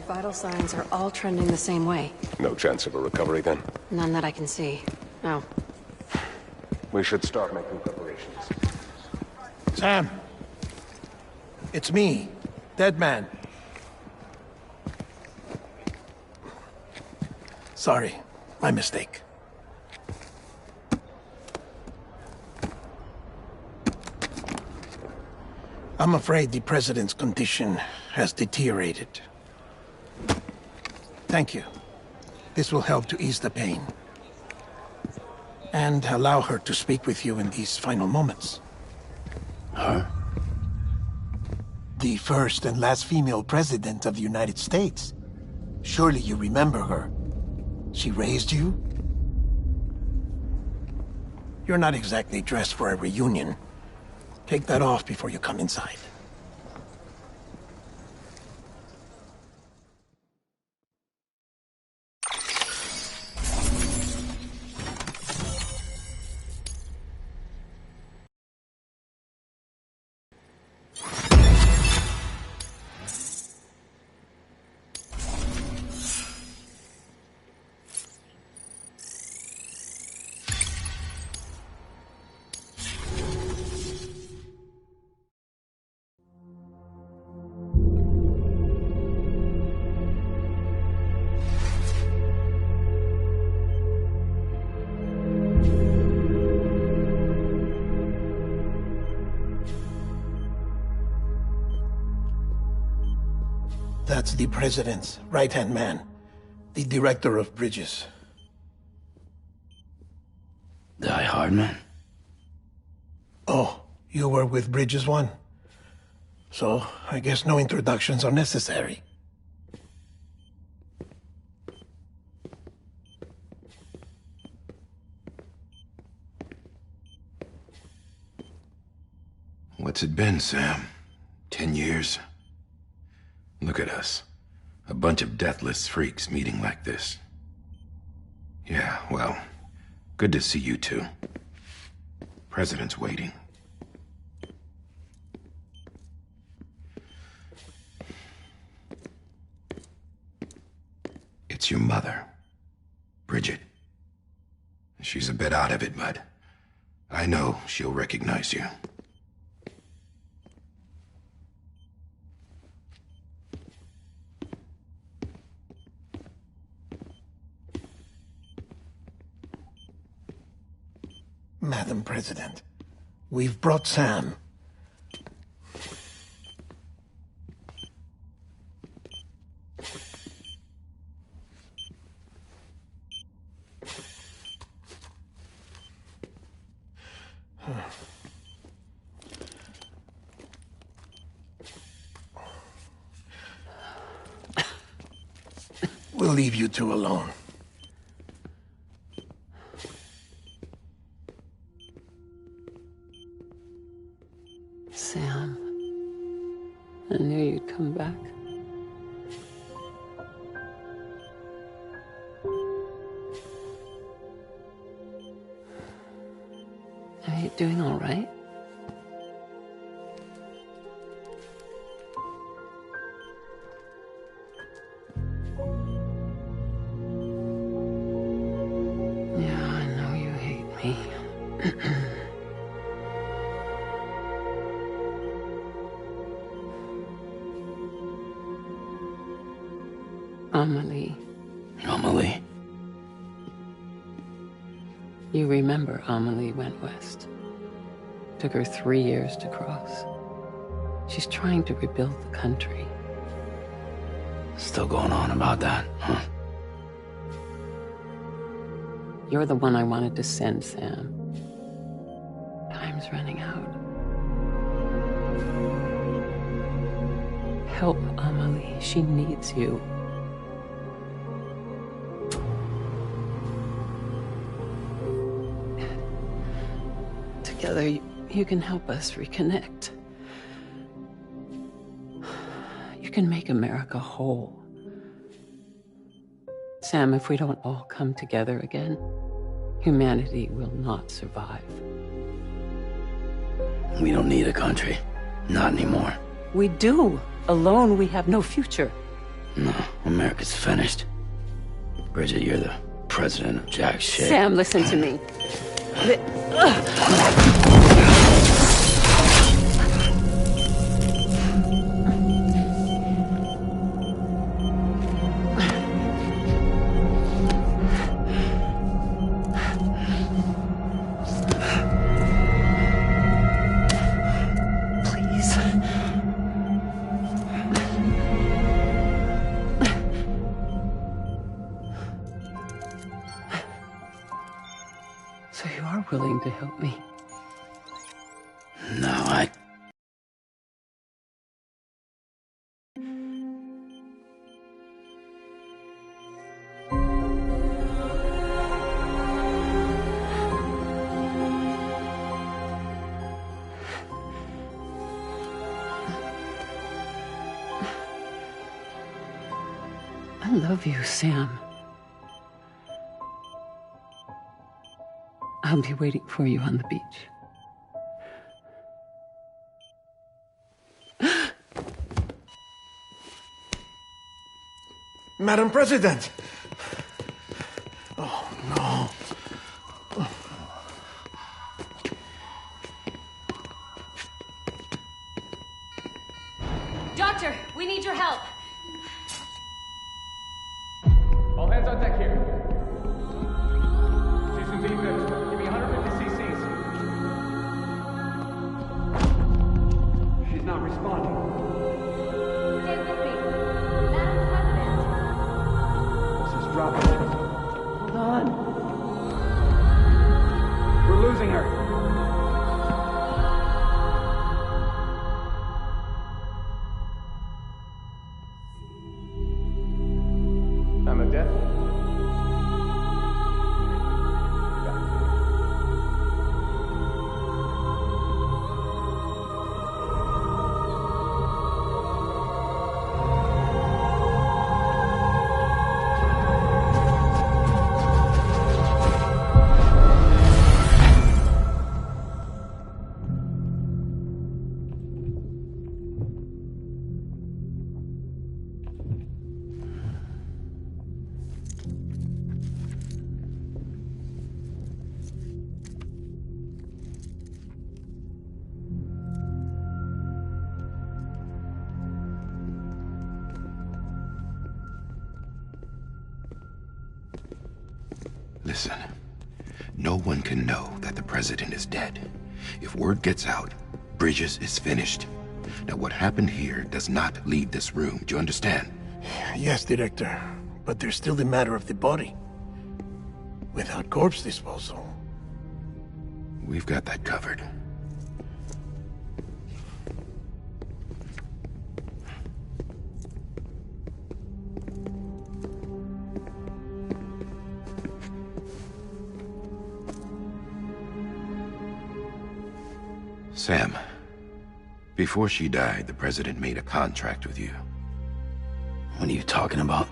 vital signs are all trending the same way. No chance of a recovery then? None that I can see. No. We should start making preparations. Sam! It's me, Dead Man. Sorry, my mistake. I'm afraid the President's condition has deteriorated. Thank you. This will help to ease the pain. And allow her to speak with you in these final moments. Her? The first and last female president of the United States. Surely you remember her. She raised you? You're not exactly dressed for a reunion. Take that off before you come inside. That's the President's right-hand man, the Director of Bridges. Die Hard man? Oh, you were with Bridges 1? So, I guess no introductions are necessary. What's it been, Sam? 10 years? Look at us. A bunch of deathless freaks meeting like this. Yeah, well, good to see you two. President's waiting. It's your mother, Bridget. She's a bit out of it, but I know she'll recognize you. Madam President, we've brought Sam. We'll leave you two alone. Sam, I knew you'd come back. Are you doing all right? Yeah, I know you hate me. Amelie. Amelie? You remember Amelie went west. Took her 3 years to cross. She's trying to rebuild the country. Still going on about that, huh? You're the one I wanted to send, Sam. Time's running out. Help Amelie. She needs you. Together, you can help us reconnect. You can make America whole. Sam, if we don't all come together again, humanity will not survive. We don't need a country. Not anymore. We do. Alone, we have no future. No, America's finished. Bridget, you're the president of jack shit. Sam, listen to me. Please. So you are willing to help me? No, I... I love you, Sam. I'll be waiting for you on the beach. Madam President! Oh, no. Doctor, we need your help. All hands on deck here. She's in deep mix. Give me 150 cc's. She's not responding. Stay with me. Madam President. This is dropping. Hold on. We're losing her. I'm a death. Listen, no one can know that the president is dead. If word gets out, Bridges is finished. Now, what happened here does not leave this room. Do you understand? Yes, Director. But there's still the matter of the body. Without corpse disposal. We've got that covered. Sam, before she died, the president made a contract with you. What are you talking about?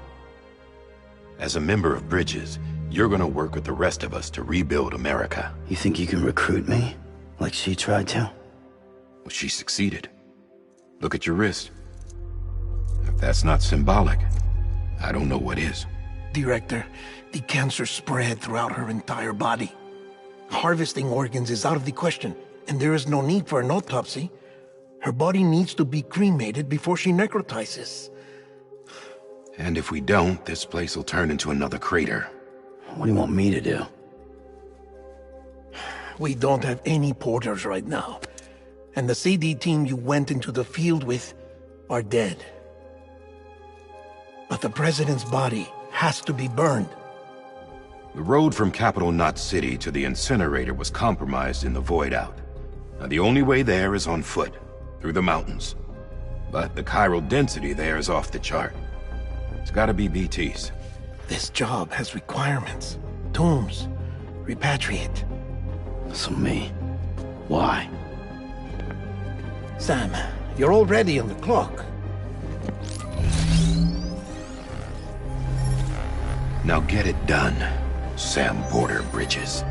As a member of Bridges, you're gonna work with the rest of us to rebuild America. You think you can recruit me? Like she tried to? Well, she succeeded. Look at your wrist. If that's not symbolic, I don't know what is. Director, the cancer spread throughout her entire body. Harvesting organs is out of the question, and there is no need for an autopsy. Her body needs to be cremated before she necrotizes. And if we don't, this place will turn into another crater. What do you want me to do? We don't have any porters right now. And the CD team you went into the field with are dead. But the president's body has to be burned. The road from Capital Knot City to the incinerator was compromised in the void out. Now, the only way there is on foot, through the mountains. But the chiral density there is off the chart. It's gotta be BTs. This job has requirements. Tombs. Repatriate. So me. Why? Sam, you're already on the clock. Now get it done, Sam Porter Bridges.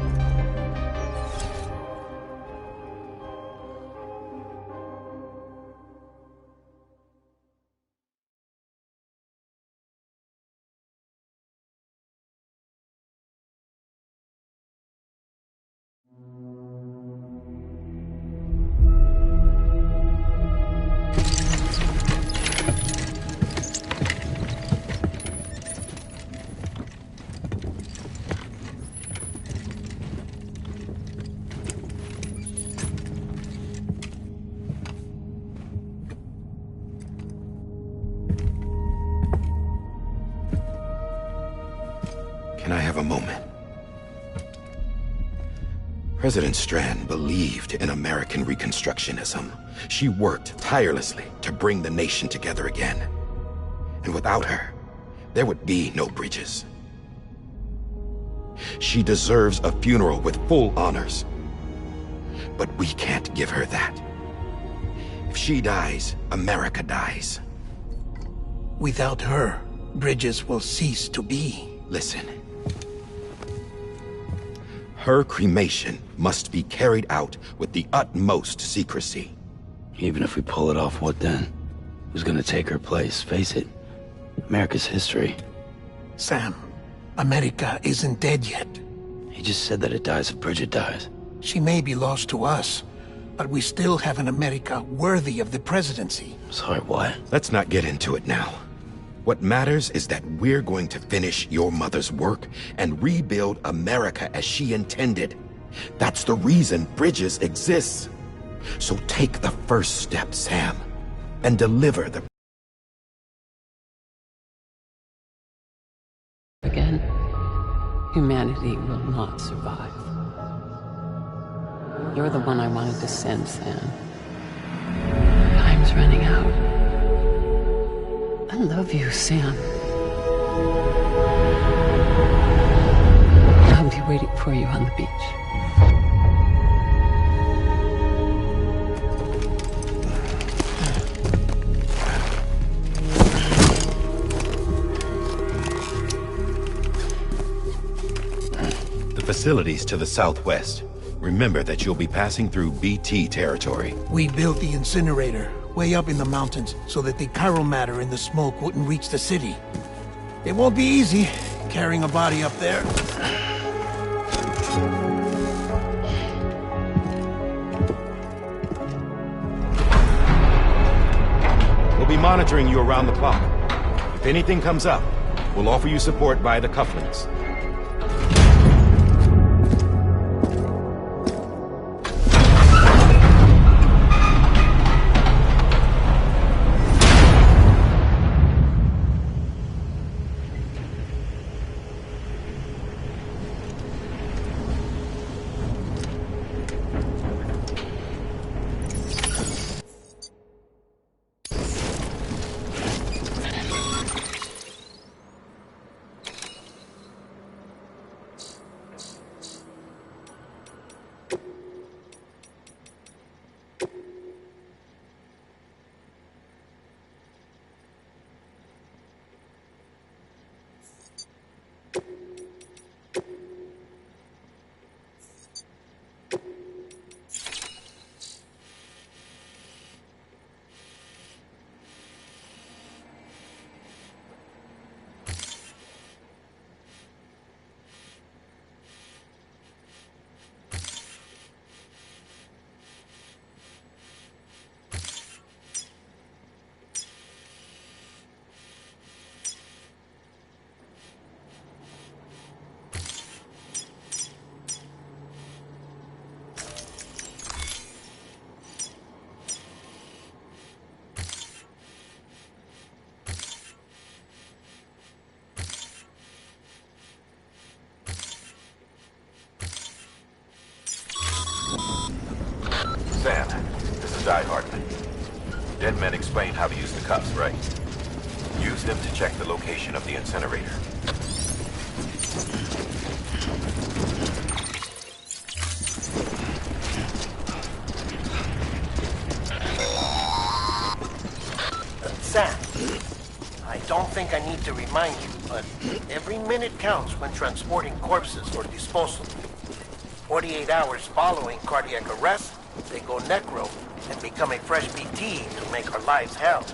moment. President Strand believed in American Reconstructionism. She worked tirelessly to bring the nation together again. And without her, there would be no bridges. She deserves a funeral with full honors. But we can't give her that. If she dies, America dies. Without her, bridges will cease to be. Listen. Her cremation must be carried out with the utmost secrecy. Even if we pull it off, what then? Who's gonna take her place? Face it, America's history. Sam, America isn't dead yet. He just said that it dies if Bridget dies. She may be lost to us, but we still have an America worthy of the presidency. Sorry, what? Let's not get into it now. What matters is that we're going to finish your mother's work and rebuild America as she intended. That's the reason Bridges exists. So take the first step, Sam, and deliver the... Again, humanity will not survive. You're the one I wanted to send, Sam. Time's running out. I love you, Sam. I'll be waiting for you on the beach. The facilities to the southwest. Remember that you'll be passing through BT territory. We built the incinerator way up in the mountains so that the chiral matter in the smoke wouldn't reach the city. It won't be easy carrying a body up there. We'll be monitoring you around the clock. If anything comes up, we'll offer you support via the cufflinks. Sam, this is Hardman. Dead men explained how to use the cuffs, right? Use them to check the location of the incinerator. Sam, I don't think I need to remind you, but every minute counts when transporting corpses for disposal. 48 hours following cardiac arrest, they go necro and become a fresh BT to make our lives hell.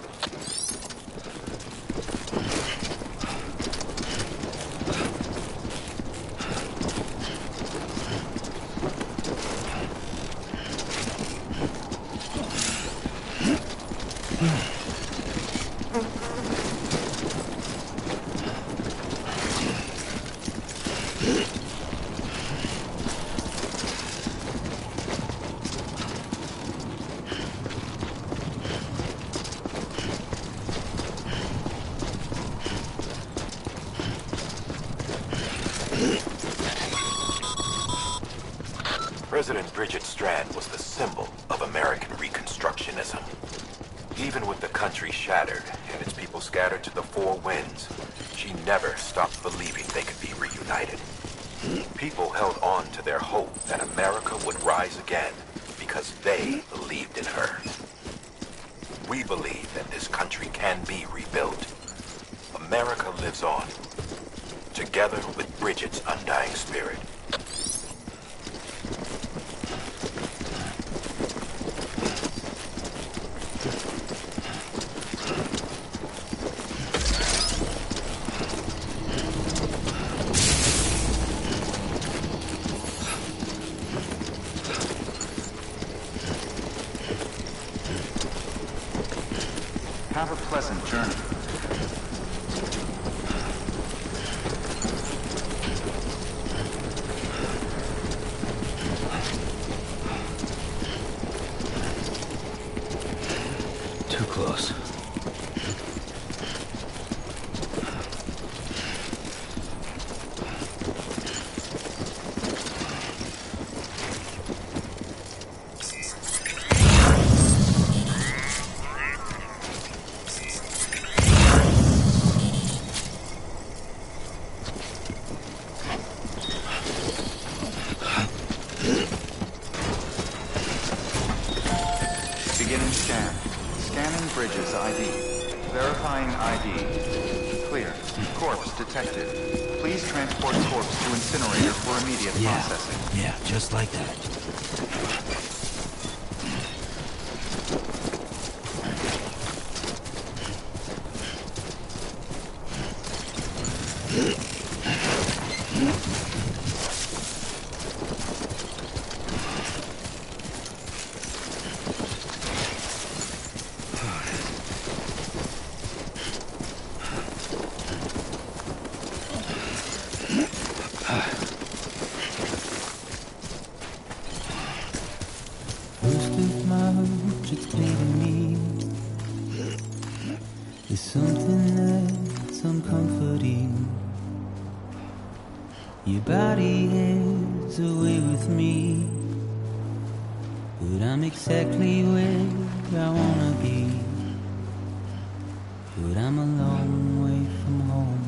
President Bridget Strand was the symbol of American Reconstructionism. Even with the country shattered and its people scattered to the four winds, she never stopped believing they could be reunited. People held on to their hope that America would rise again because they believed in her. We believe that this country can be rebuilt. America lives on, together with Bridget's undying spirit. Have a pleasant journey. Too close. Beginning scan. Scanning Bridges ID. Verifying ID. Clear. Corpse detected. Please transport corpse to incinerator for immediate processing. Yeah, just like that. First of March, it's clear to me there's something that's uncomforting. Your body is away with me, but I'm exactly where I wanna be. But I'm a long way from home.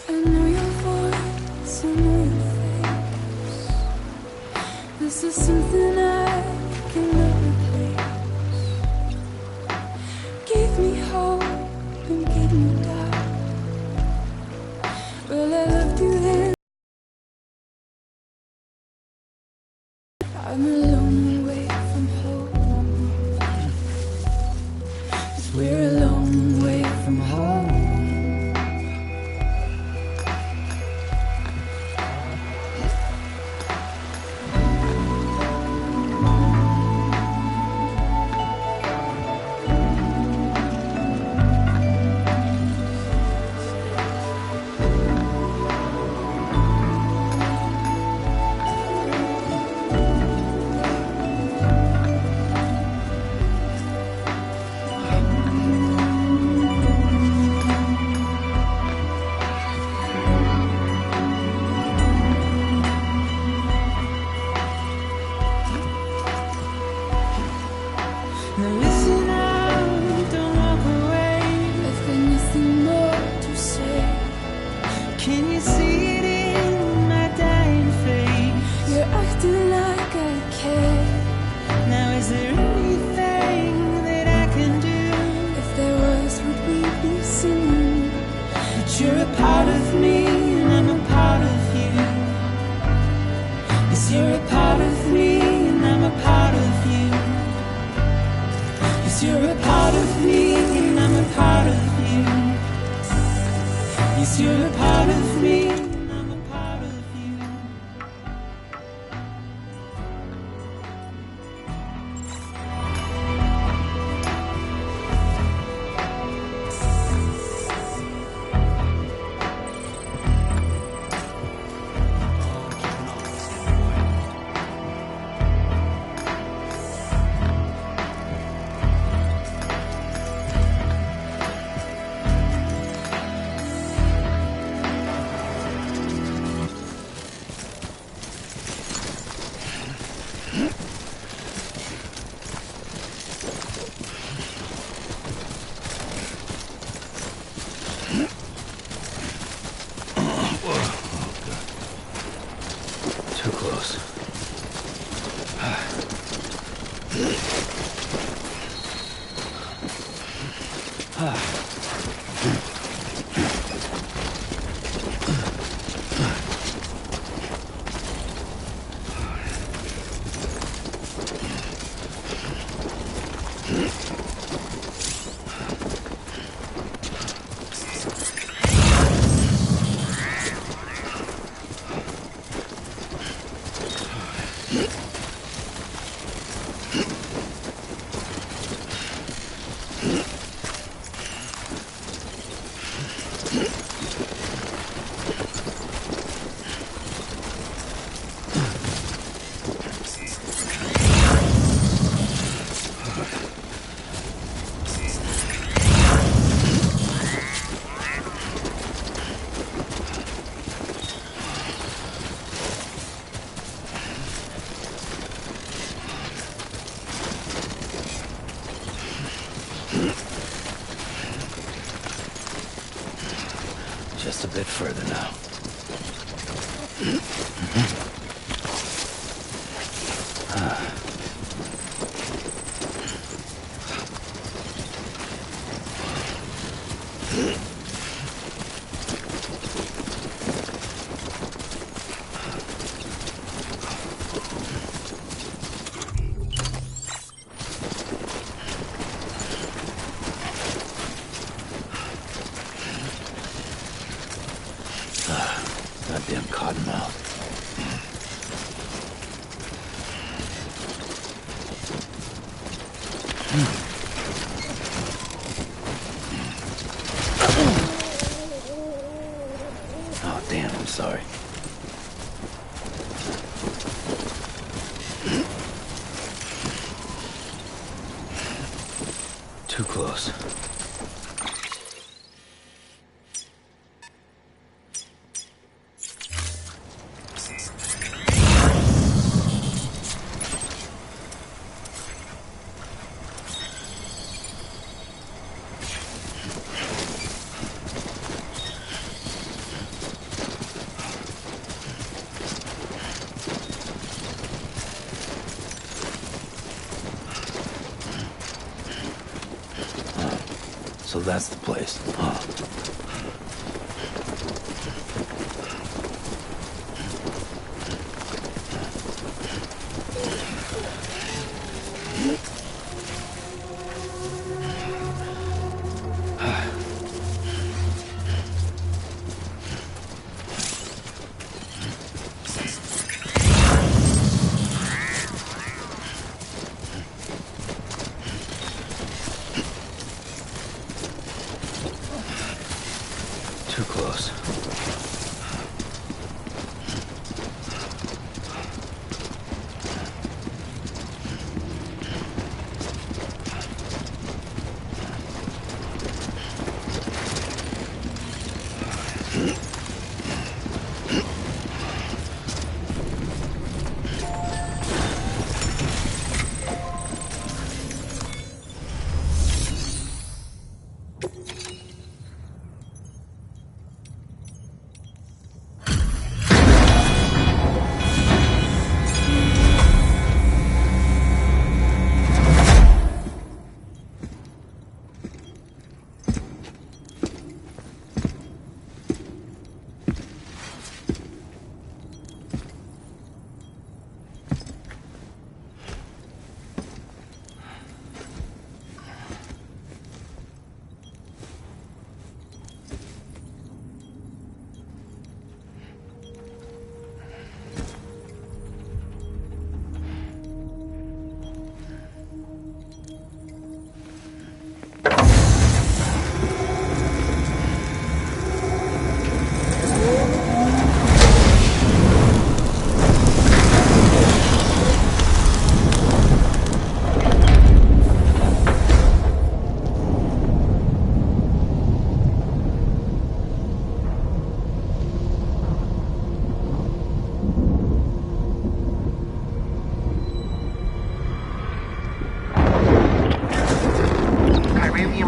I know your voice, I know your face. This is something I cannot replace. Give me hope and give me doubt. Well, I loved you then. I'm a long way from home. Too close. Just a bit further now. Goddamn cottonmouth. Oh, damn, I'm sorry. Too close. So that's the place, huh? Too close.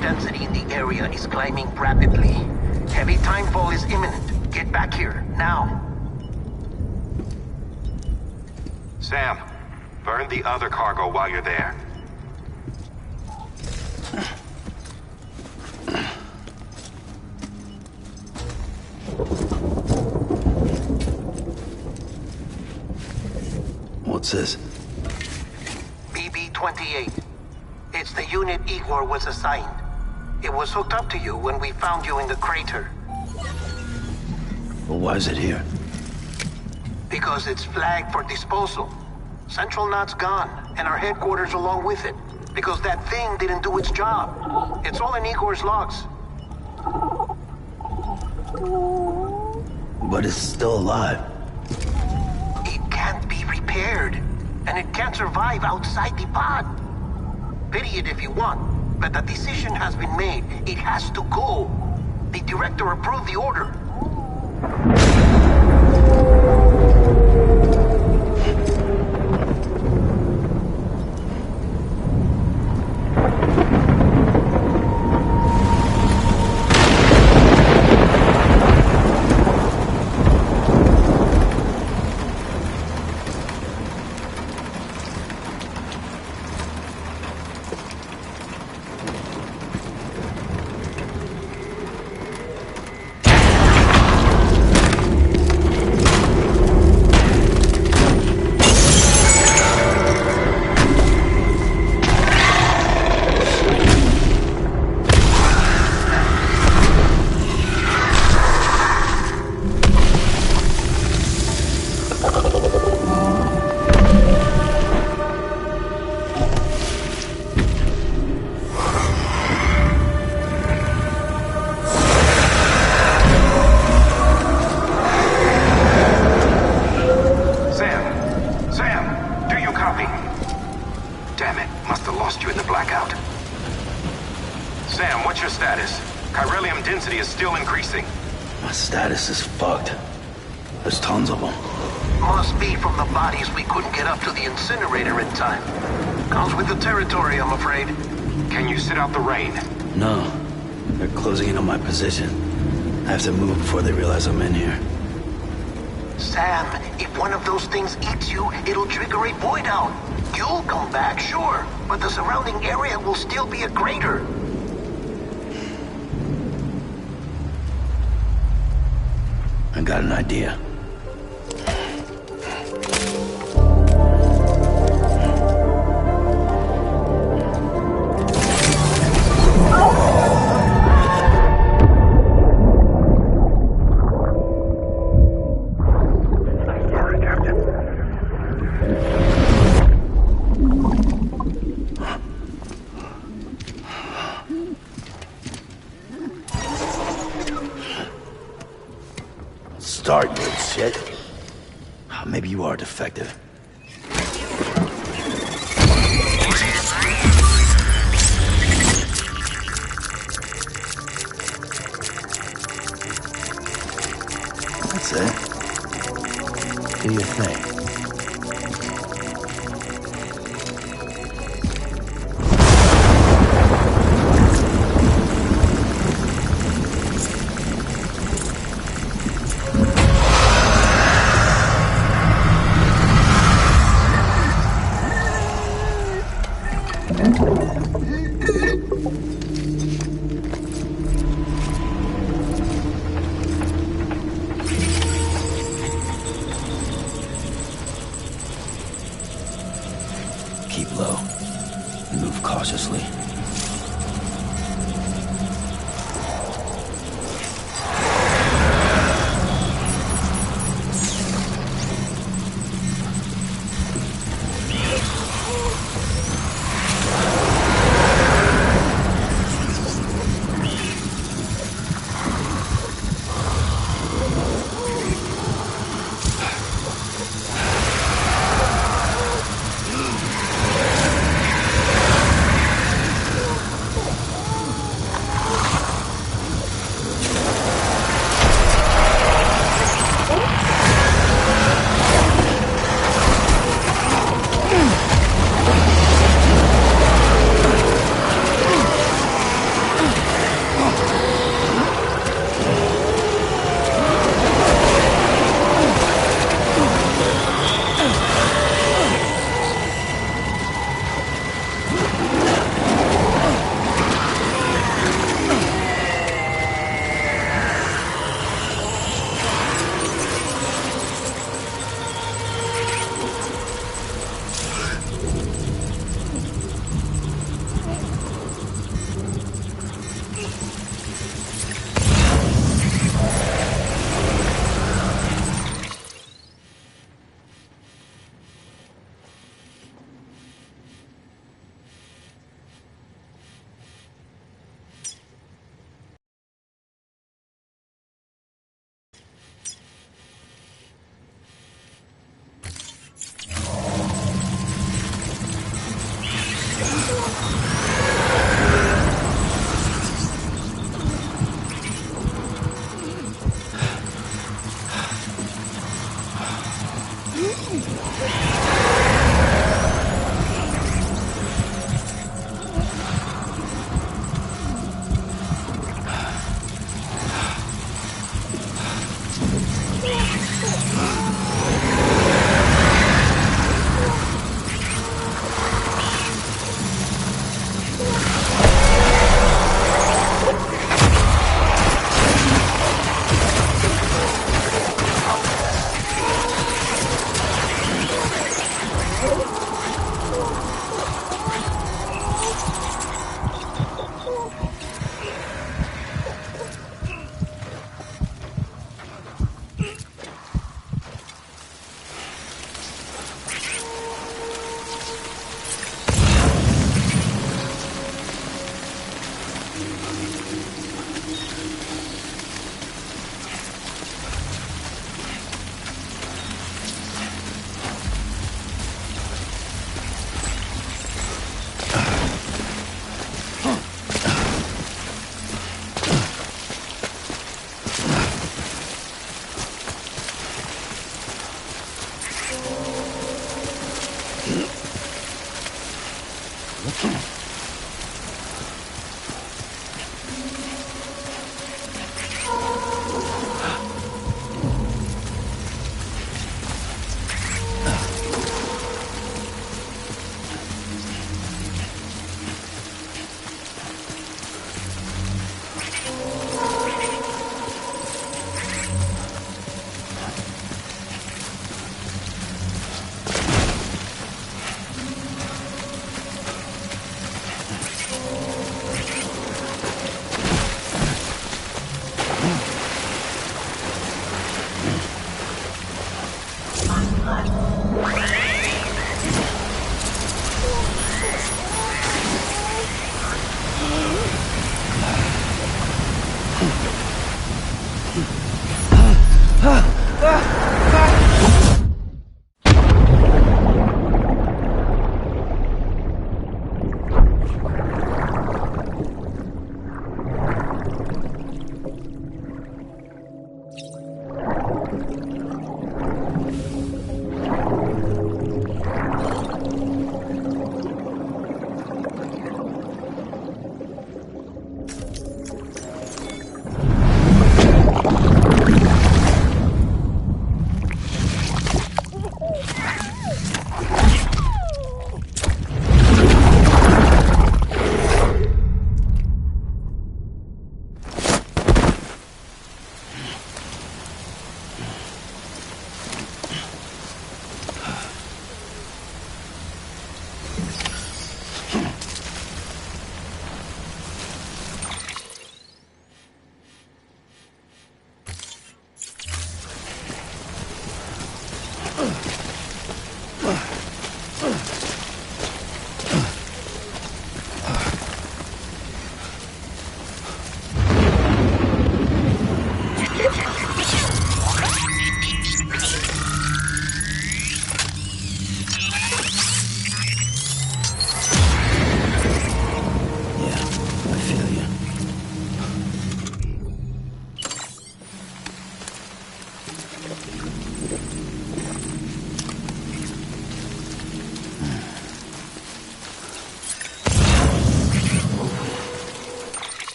Density in the area is climbing rapidly. Heavy timefall is imminent. Get back here, now. Sam, burn the other cargo while you're there. What's this? BB-28. It's the unit Igor was assigned. It was hooked up to you when we found you in the crater. Well, why is it here? Because it's flagged for disposal. Central Knot's gone, and our headquarters along with it. Because that thing didn't do its job. It's all in Igor's logs. But it's still alive. It can't be repaired, and it can't survive outside the pod. Pity it if you want, but the decision has been made. It has to go. The director approved the order. My status is fucked. There's tons of them. Must be from the bodies we couldn't get up to the incinerator in time. Comes with the territory, I'm afraid. Can you sit out the rain? No. They're closing in on my position. I have to move before they realize I'm in here. Sam, if one of those things eats you, it'll trigger a void out. You'll come back, sure, but the surrounding area will still be a crater. I got an idea. Start, you shit. Maybe you are defective. That's it. Do your thing.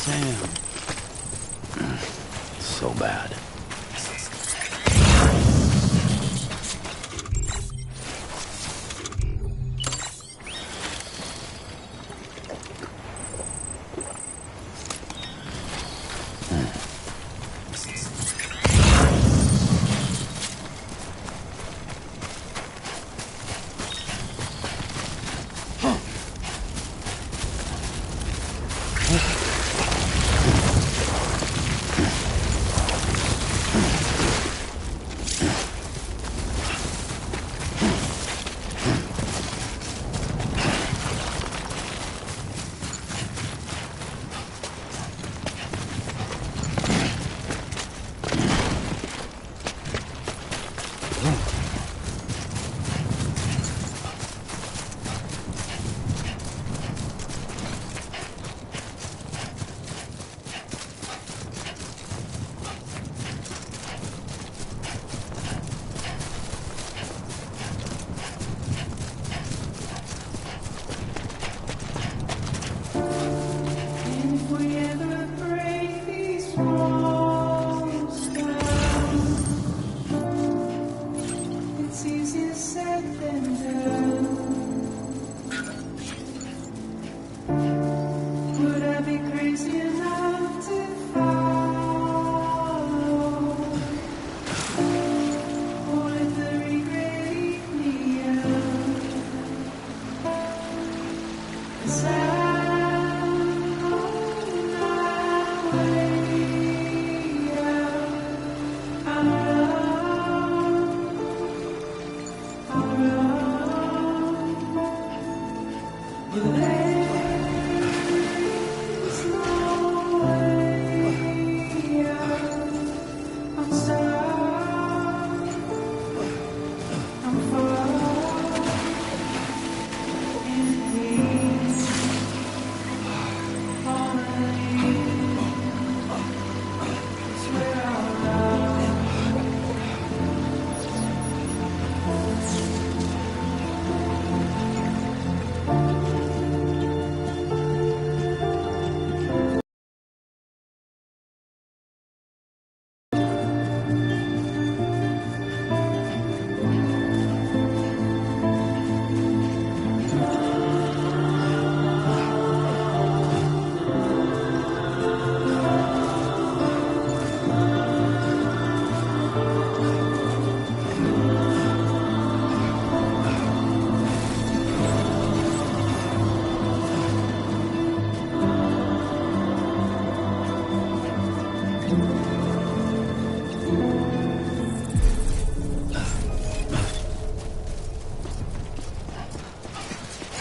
Sam. So bad.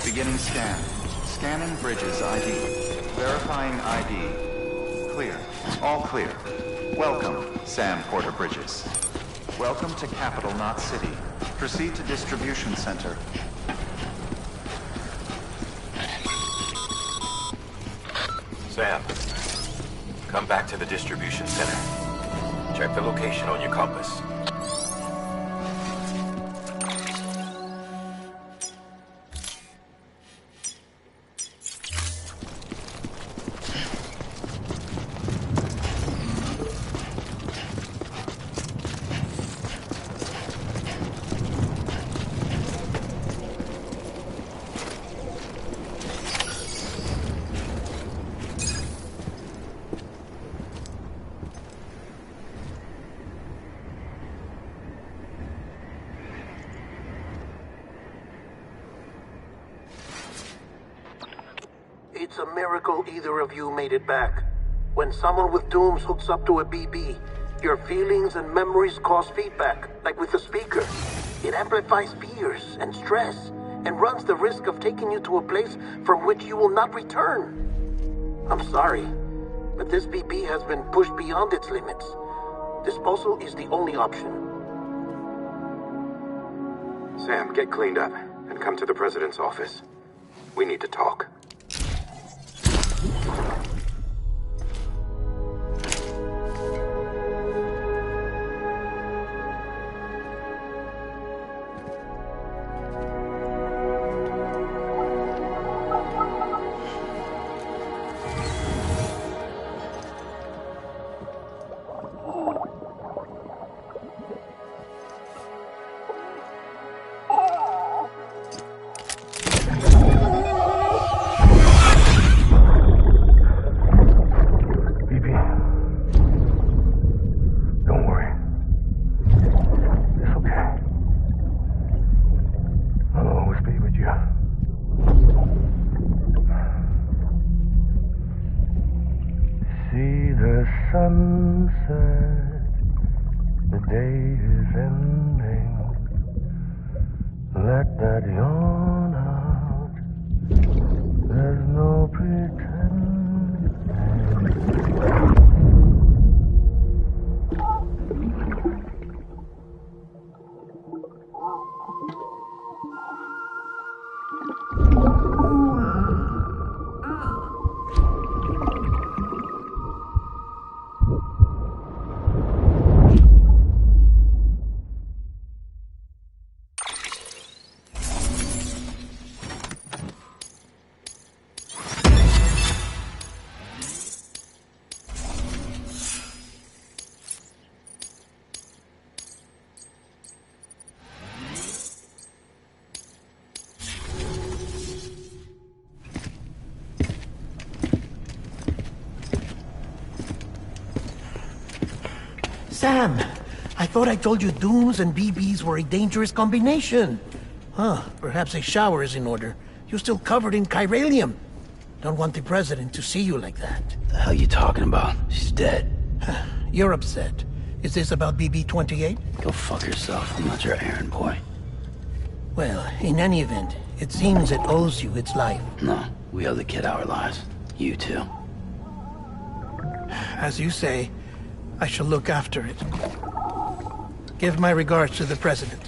Beginning scan. Scanning Bridges ID. Verifying ID. Clear. All clear. Welcome, Sam Porter Bridges. Welcome to Capital Knot City. Proceed to Distribution Center. Sam, come back to the distribution center. Check the location on your compass. It's a miracle either of you made it back. When someone with dooms hooks up to a BB, your feelings and memories cause feedback, like with the speaker. It amplifies fears and stress, and runs the risk of taking you to a place from which you will not return. I'm sorry, but this BB has been pushed beyond its limits. Disposal is the only option. Sam, get cleaned up and come to the president's office. We need to talk. a sunset, the day is ending. Let that yawn out. There's no pretending. Sam, I thought I told you dooms and BBs were a dangerous combination. Huh, perhaps a shower is in order. You're still covered in chiralium. Don't want the president to see you like that. The hell you talking about? She's dead. You're upset. Is this about BB-28? Go fuck yourself. I'm not your errand boy. Well, in any event, it seems it owes you its life. No, we owe the kid our lives. You too. As you say, I shall look after it. Give my regards to the president.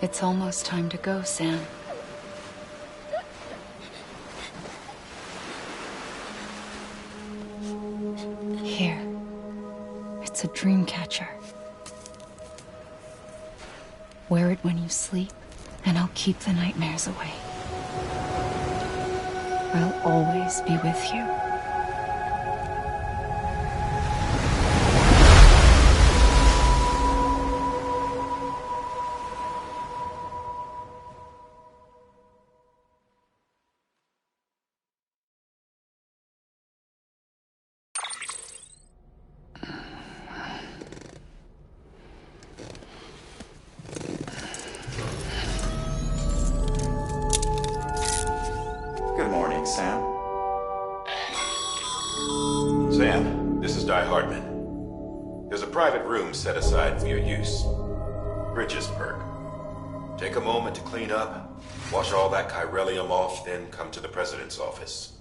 It's almost time to go, Sam. Here. It's a dream catcher. Wear it when you sleep, and I'll keep the nightmares away. I'll always be with you. Good morning, Sam. Sam, this is Di Hartman. There's a private room set aside for your use. Bridges perk. Take a moment to clean up, wash all that chiralium off, then come to the president's office.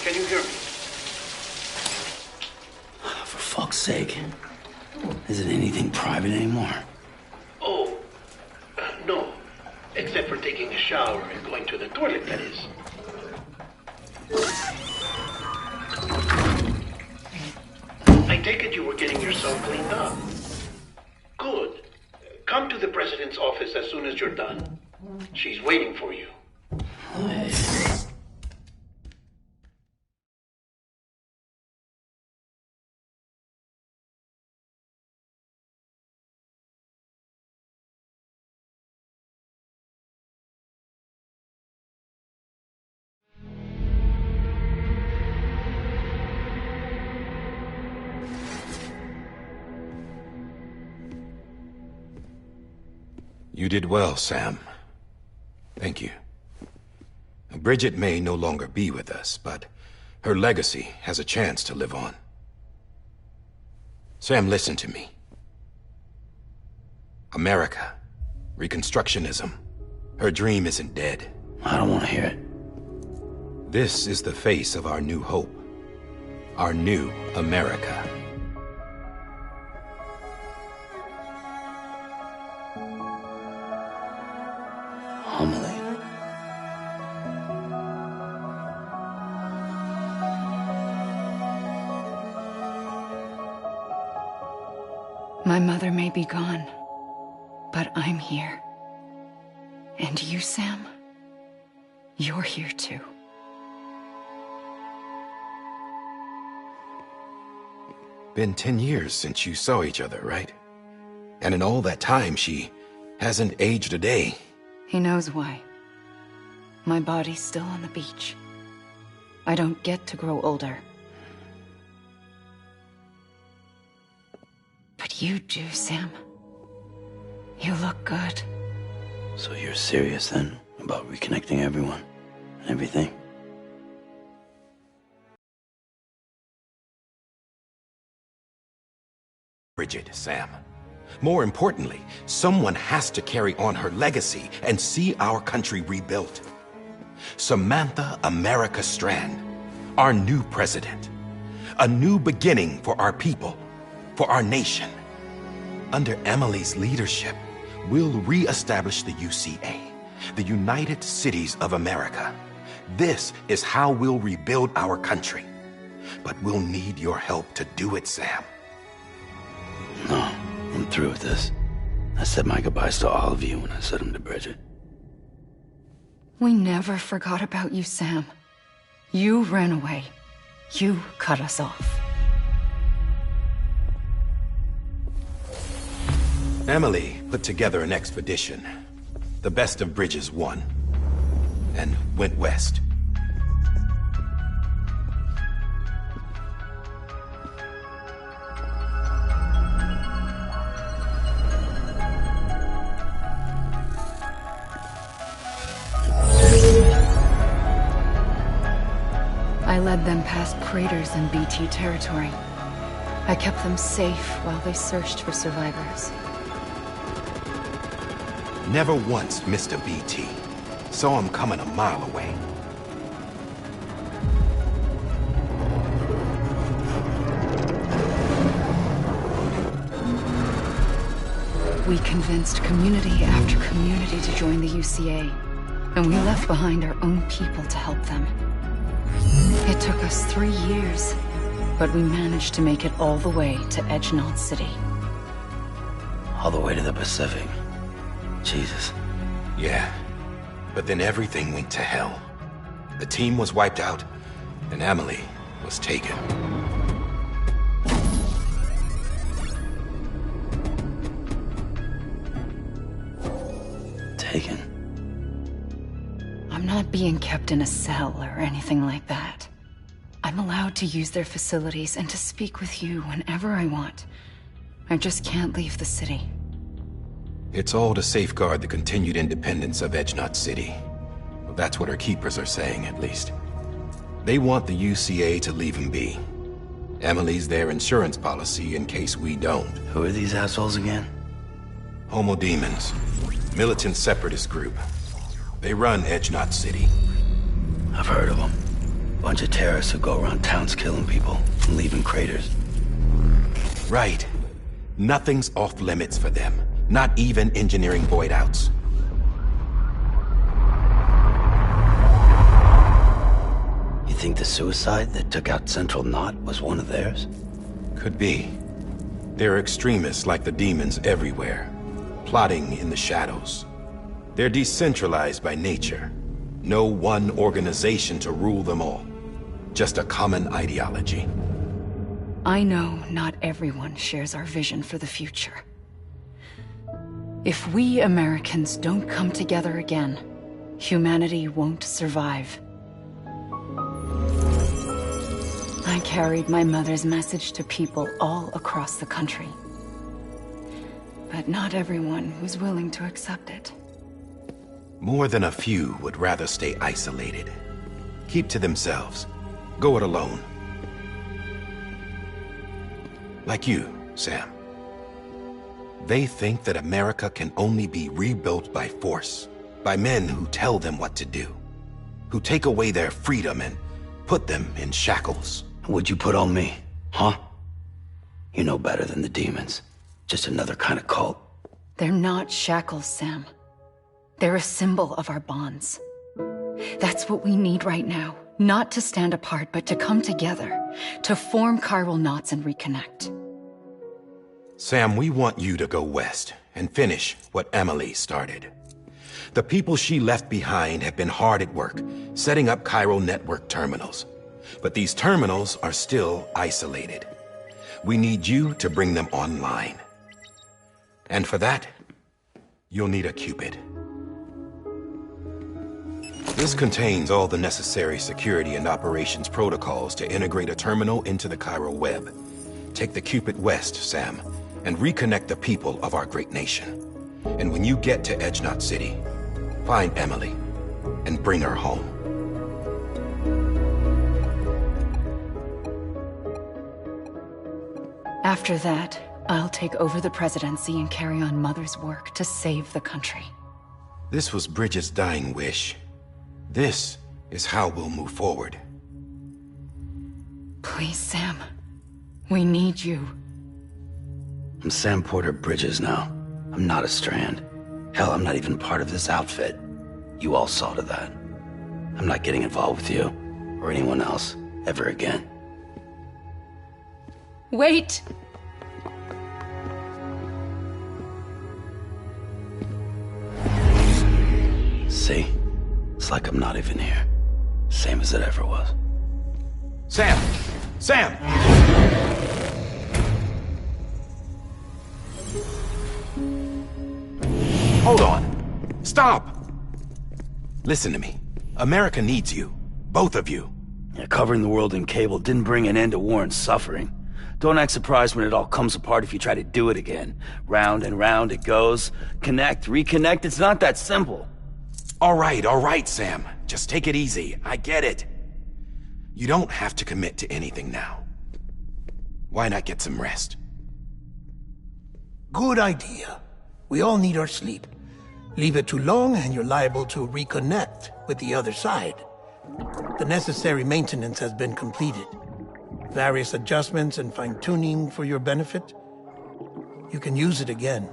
Can you hear me? For fuck's sake. Is it anything private anymore? Oh, no. Except for taking a shower and going to the toilet, that is. I take it you were getting yourself cleaned up. Good. Come to the president's office as soon as you're done. She's waiting for you. You did well, Sam. Thank you. Bridget may no longer be with us, but her legacy has a chance to live on. Sam, listen to me. America, Reconstructionism, her dream isn't dead. I don't want to hear it. This is the face of our new hope. Our new America. Amelie. My mother may be gone, but I'm here. And you, Sam, you're here too. Been 10 years since you saw each other, right? And in all that time, she hasn't aged a day. He knows why. My body's still on the beach. I don't get to grow older. But you do, Sam. You look good. So you're serious then about reconnecting everyone and everything? Bridget, Sam. More importantly, someone has to carry on her legacy and see our country rebuilt. Samantha America Strand, our new president. A new beginning for our people, for our nation. Under Emily's leadership, we'll re-establish the UCA, the United Cities of America. This is how we'll rebuild our country. But we'll need your help to do it, Sam. No, I'm through with this. I said my goodbyes to all of you when I said them to Bridget. We never forgot about you, Sam. You ran away. You cut us off. Emily put together an expedition. The best of Bridges won. And went west. I led them past craters in BT territory. I kept them safe while they searched for survivors. Never once missed a BT. Saw him coming a mile away. We convinced community after community to join the UCA, and we left behind our own people to help them. It took us 3 years, but we managed to make it all the way to Edgenot City. All the way to the Pacific. Jesus. Yeah, but then everything went to hell. The team was wiped out, and Emily was taken. Taken? I'm not being kept in a cell or anything like that. I'm allowed to use their facilities and to speak with you whenever I want. I just can't leave the city. It's all to safeguard the continued independence of Edgenot City. Well, that's what our keepers are saying, at least. They want the UCA to leave him be. Emily's their insurance policy in case we don't. Who are these assholes again? Homo Demons. Militant separatist group. They run Edgenot City. I've heard of them. Bunch of terrorists who go around towns killing people and leaving craters. Right. Nothing's off limits for them. Not even engineering void outs. You think the suicide that took out Central Knot was one of theirs? Could be. There are extremists like the demons everywhere, plotting in the shadows. They're decentralized by nature. No one organization to rule them all. Just a common ideology. I know not everyone shares our vision for the future. If we Americans don't come together again, humanity won't survive. I carried my mother's message to people all across the country. But not everyone was willing to accept it. More than a few would rather stay isolated. Keep to themselves. Go it alone. Like you, Sam. They think that America can only be rebuilt by force, by men who tell them what to do, who take away their freedom and put them in shackles. What'd you put on me, huh? You know better than the demons. Just another kind of cult. They're not shackles, Sam. They're a symbol of our bonds. That's what we need right now. Not to stand apart, but to come together, to form chiral knots and reconnect. Sam, we want you to go west and finish what Emily started. The people she left behind have been hard at work, setting up chiral network terminals. But these terminals are still isolated. We need you to bring them online. And for that, you'll need a Cupid. This contains all the necessary security and operations protocols to integrate a terminal into the chiral web. Take the Cupid west, Sam, and reconnect the people of our great nation. And when you get to Edge Knot City, find Emily and bring her home. After that, I'll take over the presidency and carry on Mother's work to save the country. This was Bridget's dying wish. This is how we'll move forward. Please, Sam. We need you. I'm Sam Porter Bridges now. I'm not a Strand. Hell, I'm not even part of this outfit. You all saw to that. I'm not getting involved with you, or anyone else, ever again. Wait! See? It's like I'm not even here. Same as it ever was. Sam! Sam! Hold on. Stop! Listen to me. America needs you. Both of you. Yeah, covering the world in cable didn't bring an end to war and suffering. Don't act surprised when it all comes apart if you try to do it again. Round and round it goes. Connect, reconnect, it's not that simple. All right, Sam. Just take it easy. I get it. You don't have to commit to anything now. Why not get some rest? Good idea. We all need our sleep. Leave it too long and you're liable to reconnect with the other side. The necessary maintenance has been completed. Various adjustments and fine-tuning for your benefit. You can use it again.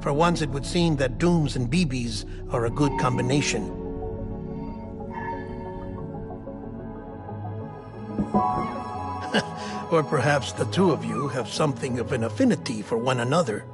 For once, it would seem that Dooms and BBs are a good combination. Or perhaps the two of you have something of an affinity for one another.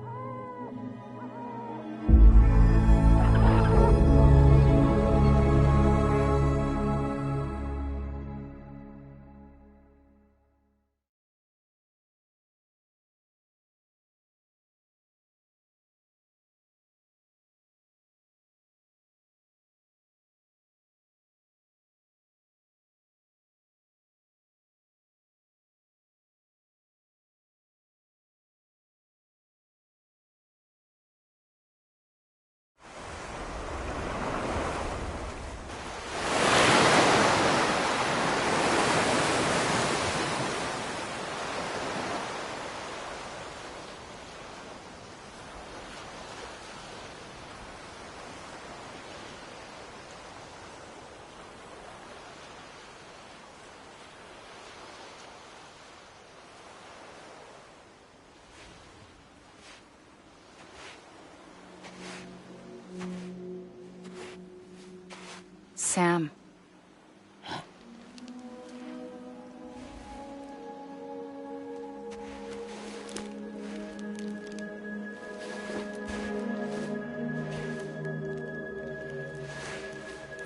Sam.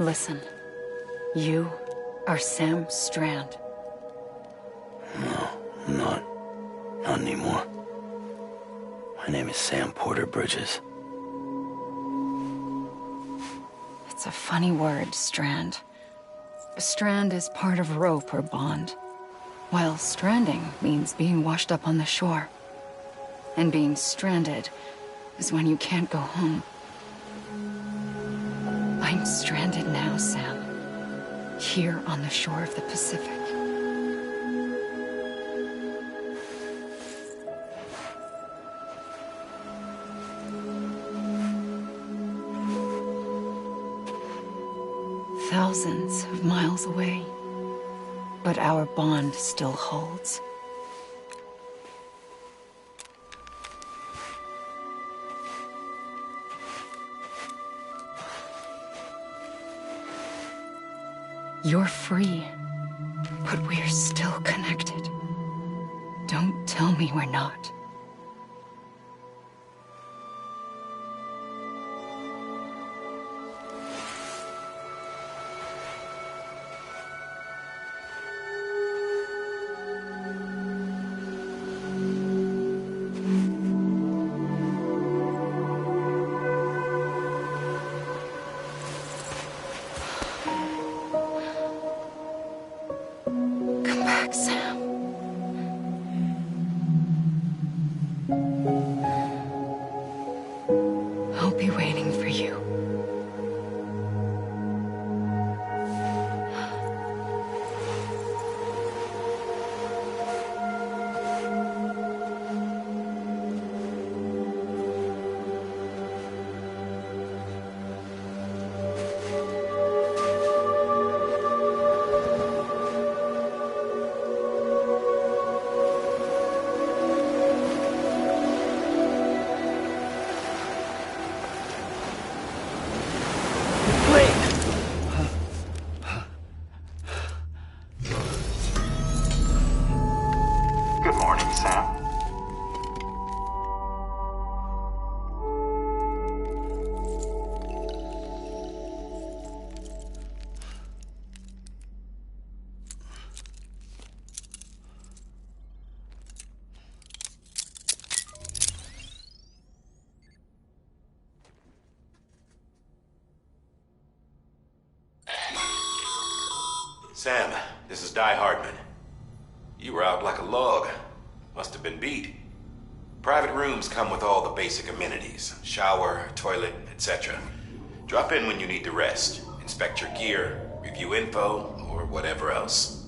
Listen, you are Sam Strand. No, I'm not. Not anymore. My name is Sam Porter Bridges. It's a funny word, strand. A strand is part of rope or bond, while stranding means being washed up on the shore. And being stranded is when you can't go home. I'm stranded now, Sam. Here on the shore of the Pacific. Thousands of miles away, but our bond still holds. You're free, but we're still connected. Don't tell me we're not. Come back, Sam. I'll be waiting for you. Good morning, Sam. Sam, this is Di Hardman. You were out like a log. Must have been beat. Private rooms come with all the basic amenities. Shower, toilet, etc. Drop in when you need to rest. Inspect your gear, review info, or whatever else.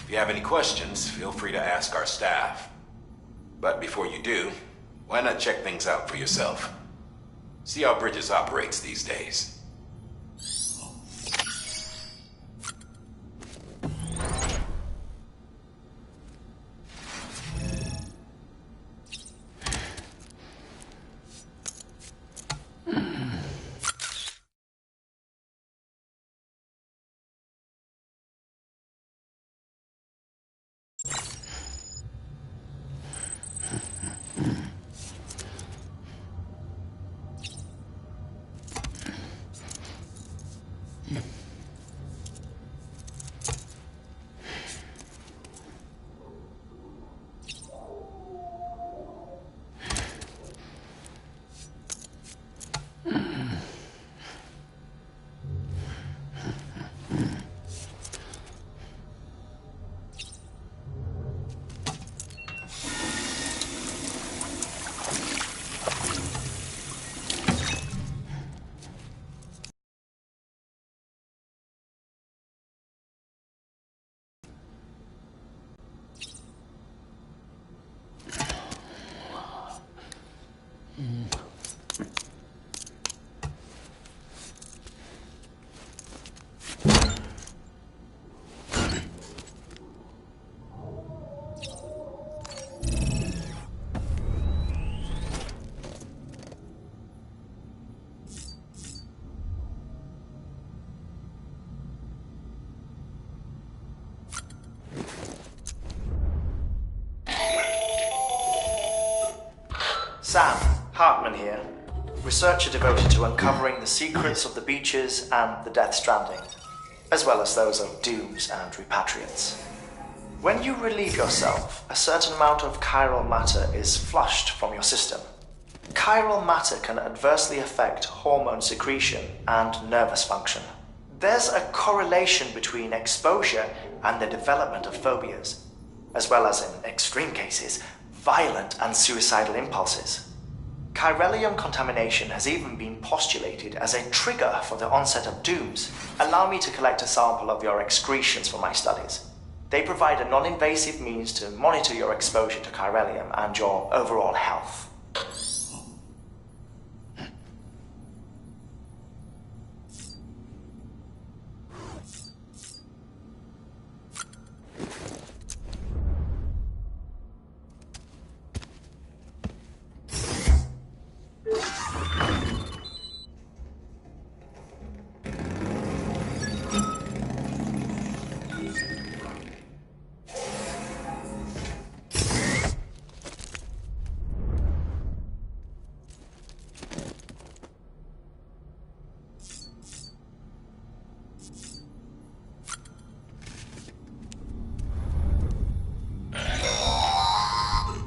If you have any questions, feel free to ask our staff. But before you do, why not check things out for yourself? See how Bridges operates these days. Sam, Hartman here, researcher devoted to uncovering the secrets of the beaches and the Death Stranding, as well as those of dooms and repatriates. When you relieve yourself, a certain amount of chiral matter is flushed from your system. Chiral matter can adversely affect hormone secretion and nervous function. There's a correlation between exposure and the development of phobias, as well as, in extreme cases, violent and suicidal impulses. Chiralium contamination has even been postulated as a trigger for the onset of dooms. Allow me to collect a sample of your excretions for my studies. They provide a non-invasive means to monitor your exposure to chiralium and your overall health.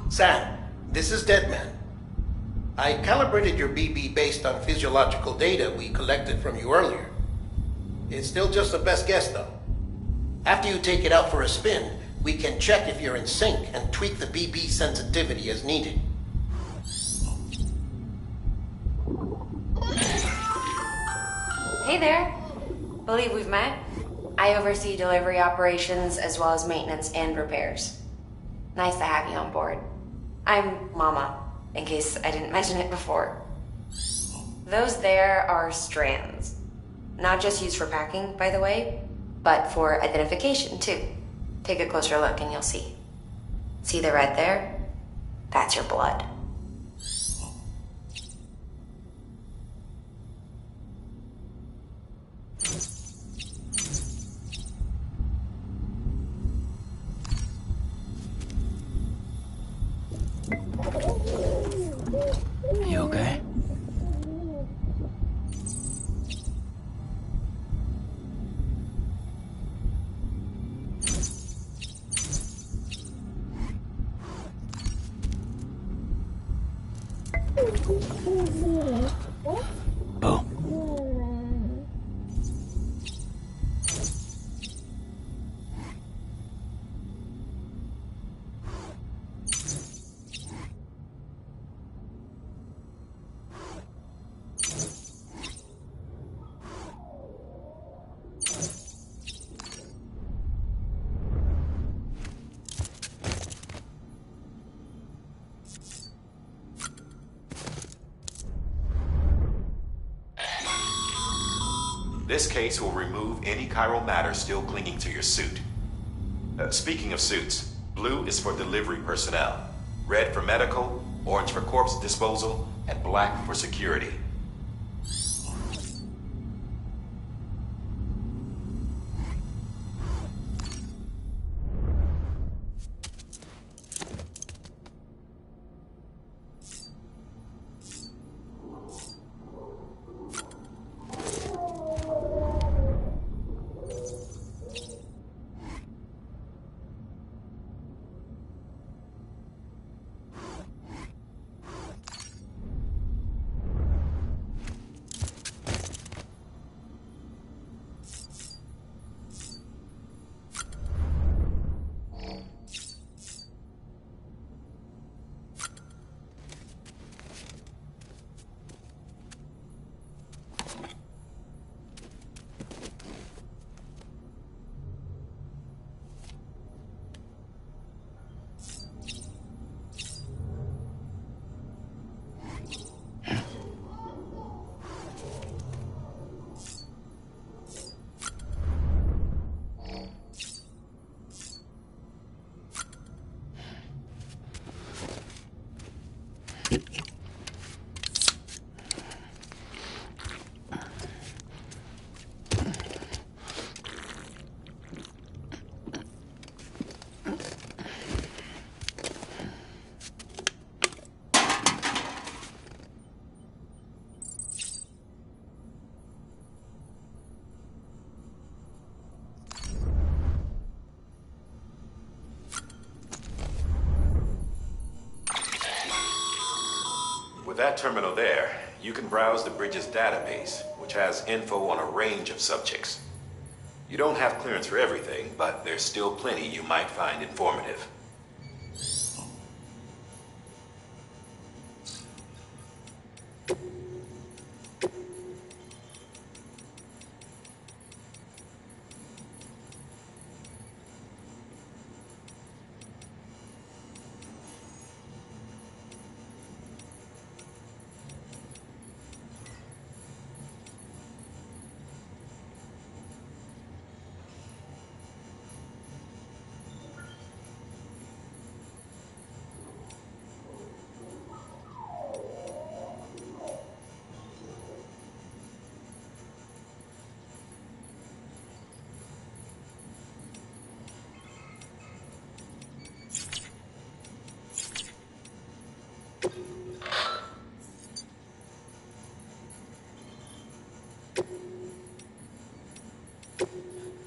Sam, this is Deadman. I calibrated your BB based on physiological data we collected from you earlier. It's still just a best guess, though. After you take it out for a spin, we can check if you're in sync and tweak the BB sensitivity as needed. Hey there. Believe we've met. I oversee delivery operations as well as maintenance and repairs. Nice to have you on board. I'm Mama, in case I didn't mention it before. Those there are strands. Not just used for packing, by the way, but for identification, too. Take a closer look and you'll see. See the red there? That's your blood. You okay? Bo. This case will remove any chiral matter still clinging to your suit. Speaking of suits, blue is for delivery personnel, red for medical, orange for corpse disposal, and black for security. With that terminal there, you can browse the bridge's database, which has info on a range of subjects. You don't have clearance for everything, but there's still plenty you might find informative.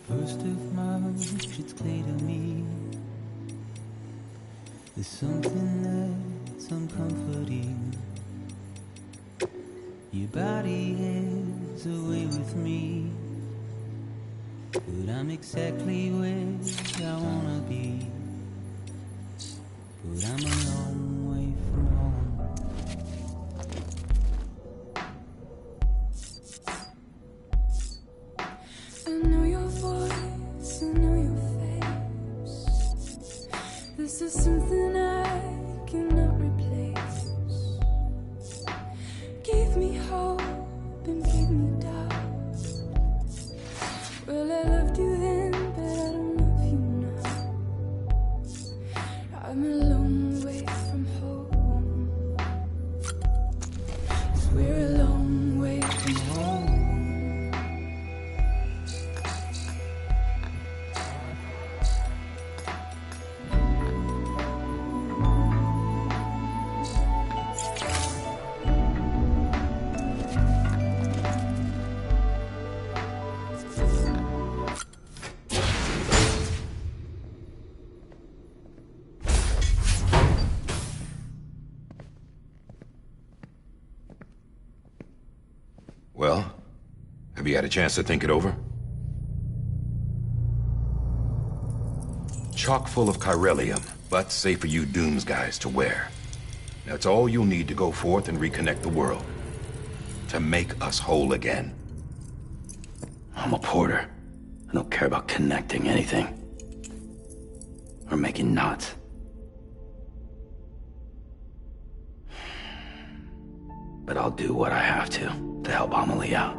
First of March, it's clear to me there's something that's uncomforting. Your body has a way with me, but I'm exactly where I wanna be. But I'm a long way from home. I know your voice, I know your face. This is something I cannot replace. Gave me hope and gave me doubt. Well, I loved you then, but I don't love you now. I'm a long way from home. 'Cause we're a long way from home. Well, have you had a chance to think it over? Chock full of chiralium, but safe for you Dooms guys to wear. That's all you'll need to go forth and reconnect the world. To make us whole again. I'm a porter. I don't care about connecting anything. Or making knots. But I'll do what I have to help Amelie out.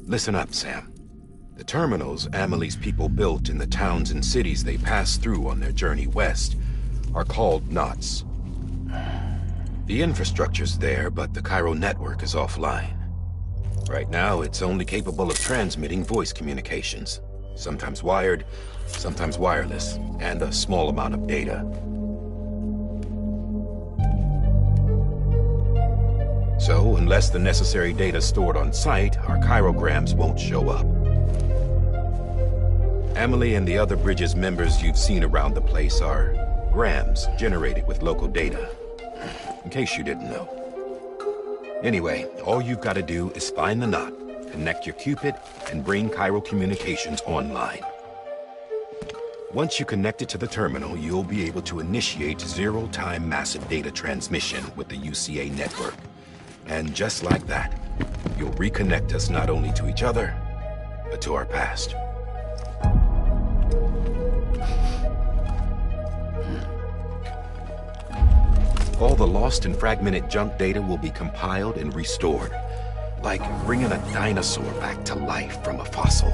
Listen up, Sam. The terminals Amelie's people built in the towns and cities they passed through on their journey west are called knots. The infrastructure's there, but the Cairo network is offline. Right now, it's only capable of transmitting voice communications. Sometimes wired, sometimes wireless, and a small amount of data. So, unless the necessary data is stored on site, our chirograms won't show up. Amelie and the other Bridges members you've seen around the place are grams generated with local data. In case you didn't know. Anyway, all you've got to do is find the knot, connect your Cupid, and bring Cairo communications online. Once you connect it to the terminal, you'll be able to initiate zero-time massive data transmission with the UCA network. And just like that, you'll reconnect us not only to each other, but to our past. All the lost and fragmented junk data will be compiled and restored, like bringing a dinosaur back to life from a fossil.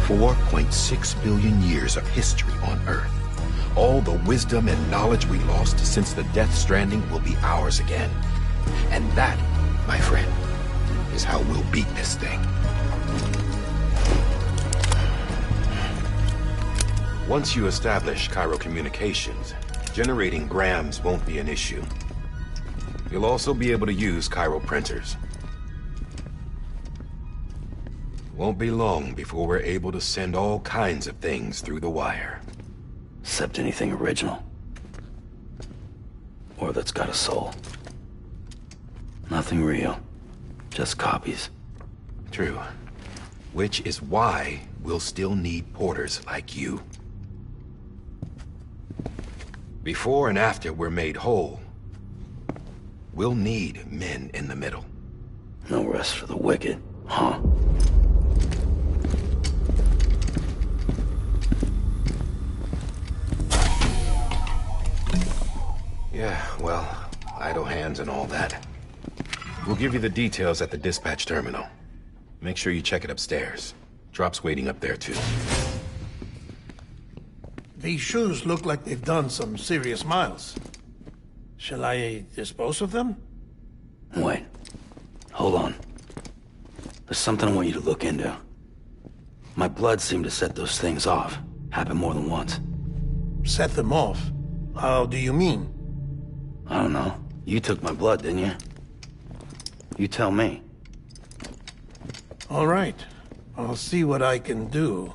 $4.6 billion years of history on Earth. All the wisdom and knowledge we lost since the Death Stranding will be ours again. And that, my friend, is how we'll beat this thing. Once you establish Cairo communications, generating grams won't be an issue. You'll also be able to use Cairo printers. Won't be long before we're able to send all kinds of things through the wire. Except anything original. Or that's got a soul. Nothing real. Just copies. True. Which is why we'll still need porters like you. Before and after we're made whole, we'll need men in the middle. No rest for the wicked, huh? Yeah, well, idle hands and all that. We'll give you the details at the dispatch terminal. Make sure you check it upstairs. Drop's waiting up there, too. These shoes look like they've done some serious miles. Shall I dispose of them? Wait. Hold on. There's something I want you to look into. My blood seemed to set those things off. Happened more than once. Set them off? How do you mean? I don't know. You took my blood, didn't you? You tell me. All right. I'll see what I can do.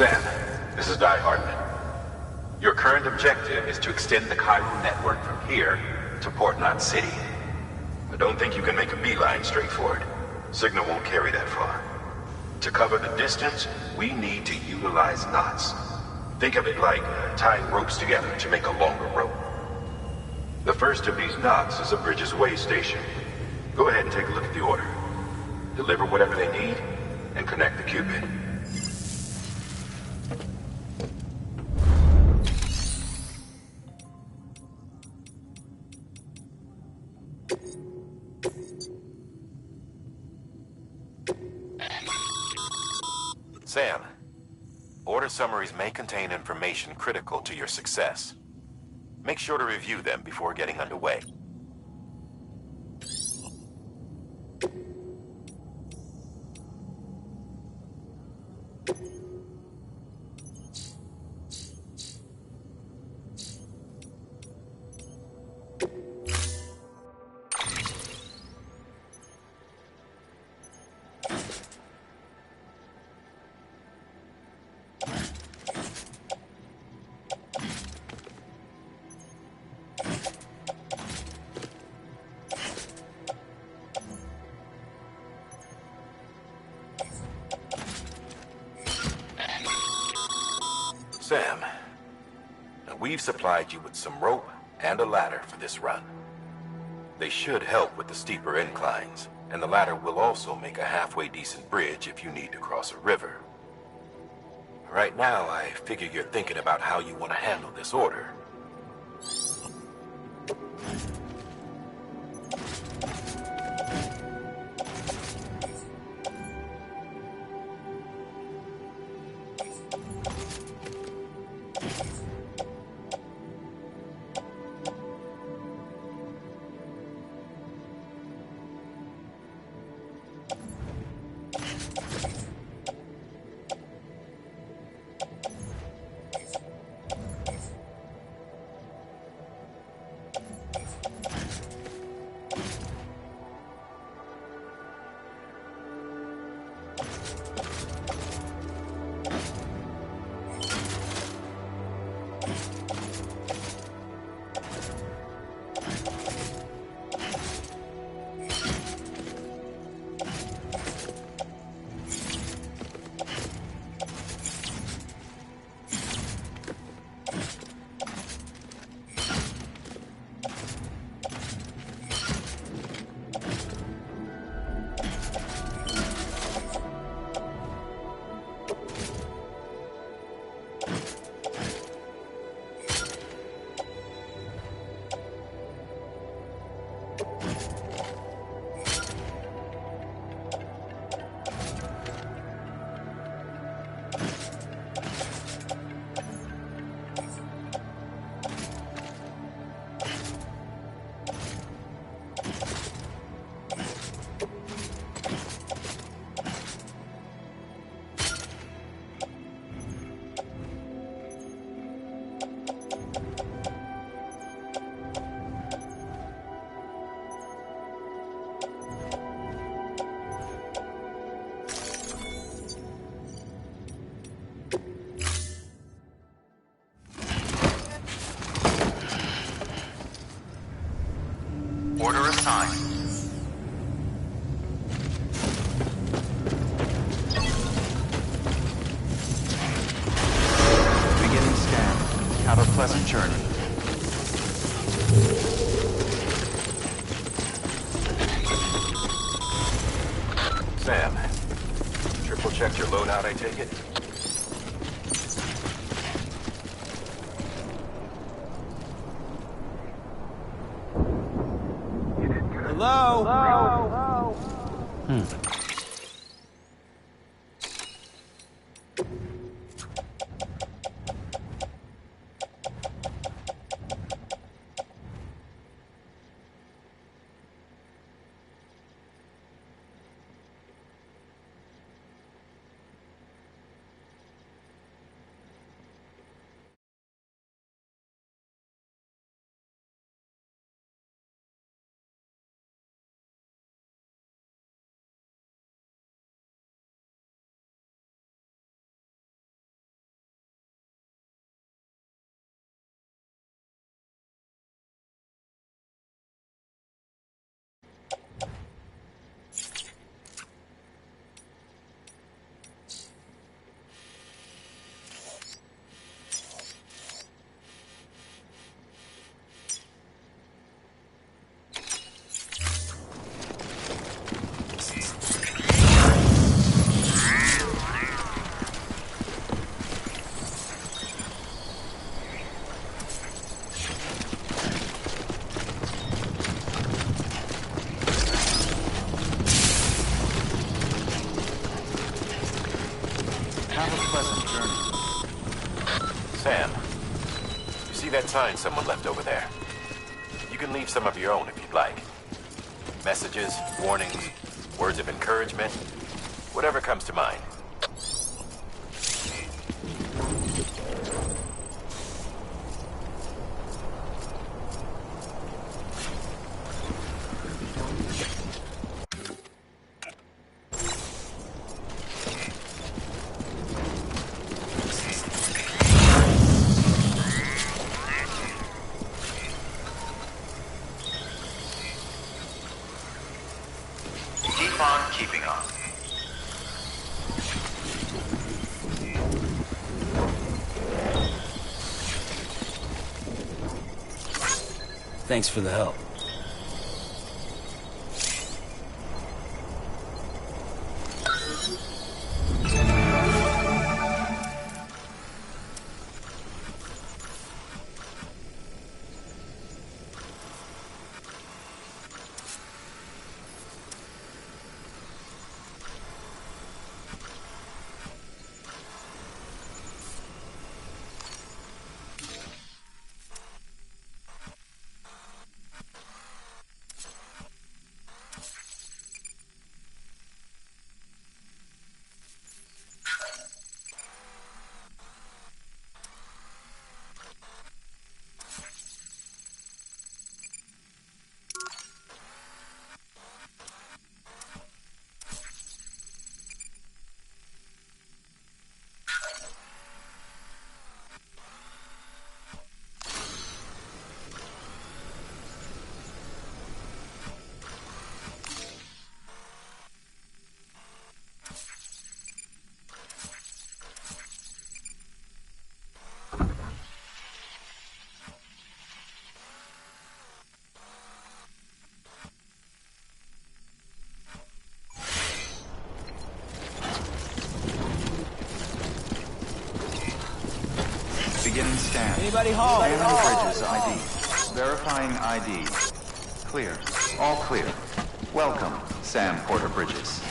Sam, this is Di Hartman. Your current objective is to extend the Cairo network from here to Port Knot City. I don't think you can make a beeline straight for it. Signal won't carry that far. To cover the distance, we need to utilize knots. Think of it like tying ropes together to make a longer rope. The first of these knots is a Bridges Way station. Go ahead and take a look at the order. Deliver whatever they need, and connect the Cupid. Sam, order summaries may contain information critical to your success. Make sure to review them before getting underway. Sam, now we've supplied you with some rope and a ladder for this run. They should help with the steeper inclines, and the ladder will also make a halfway decent bridge if you need to cross a river. Right now, I figure you're thinking about how you want to handle this order. Order assigned. Beginning scan. Have a pleasant journey. Sam, triple checked your loadout, I take it? Hello? Have a pleasant journey. Sam, you see that sign someone left over there? You can leave some of your own if you'd like. Messages, warnings, words of encouragement, whatever comes to mind. Keep on keeping on. Thanks for the help. Beginning scan. Anybody home? Scanning Bridges ID. Verifying ID. Clear. All clear. Welcome, Sam Porter Bridges.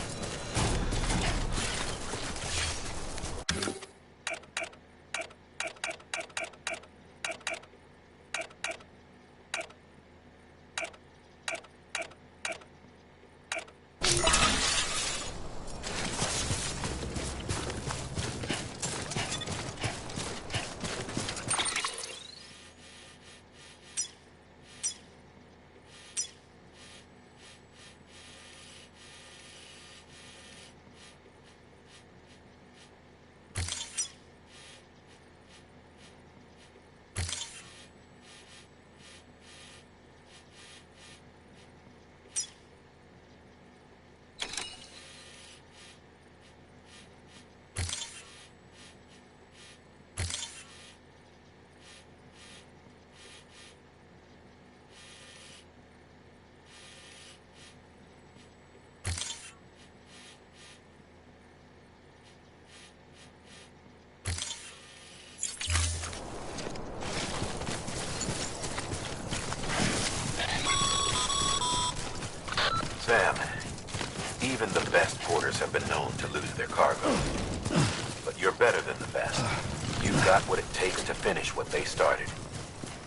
Sam, even the best porters have been known to lose their cargo. But you're better than the best. You've got what it takes to finish what they started.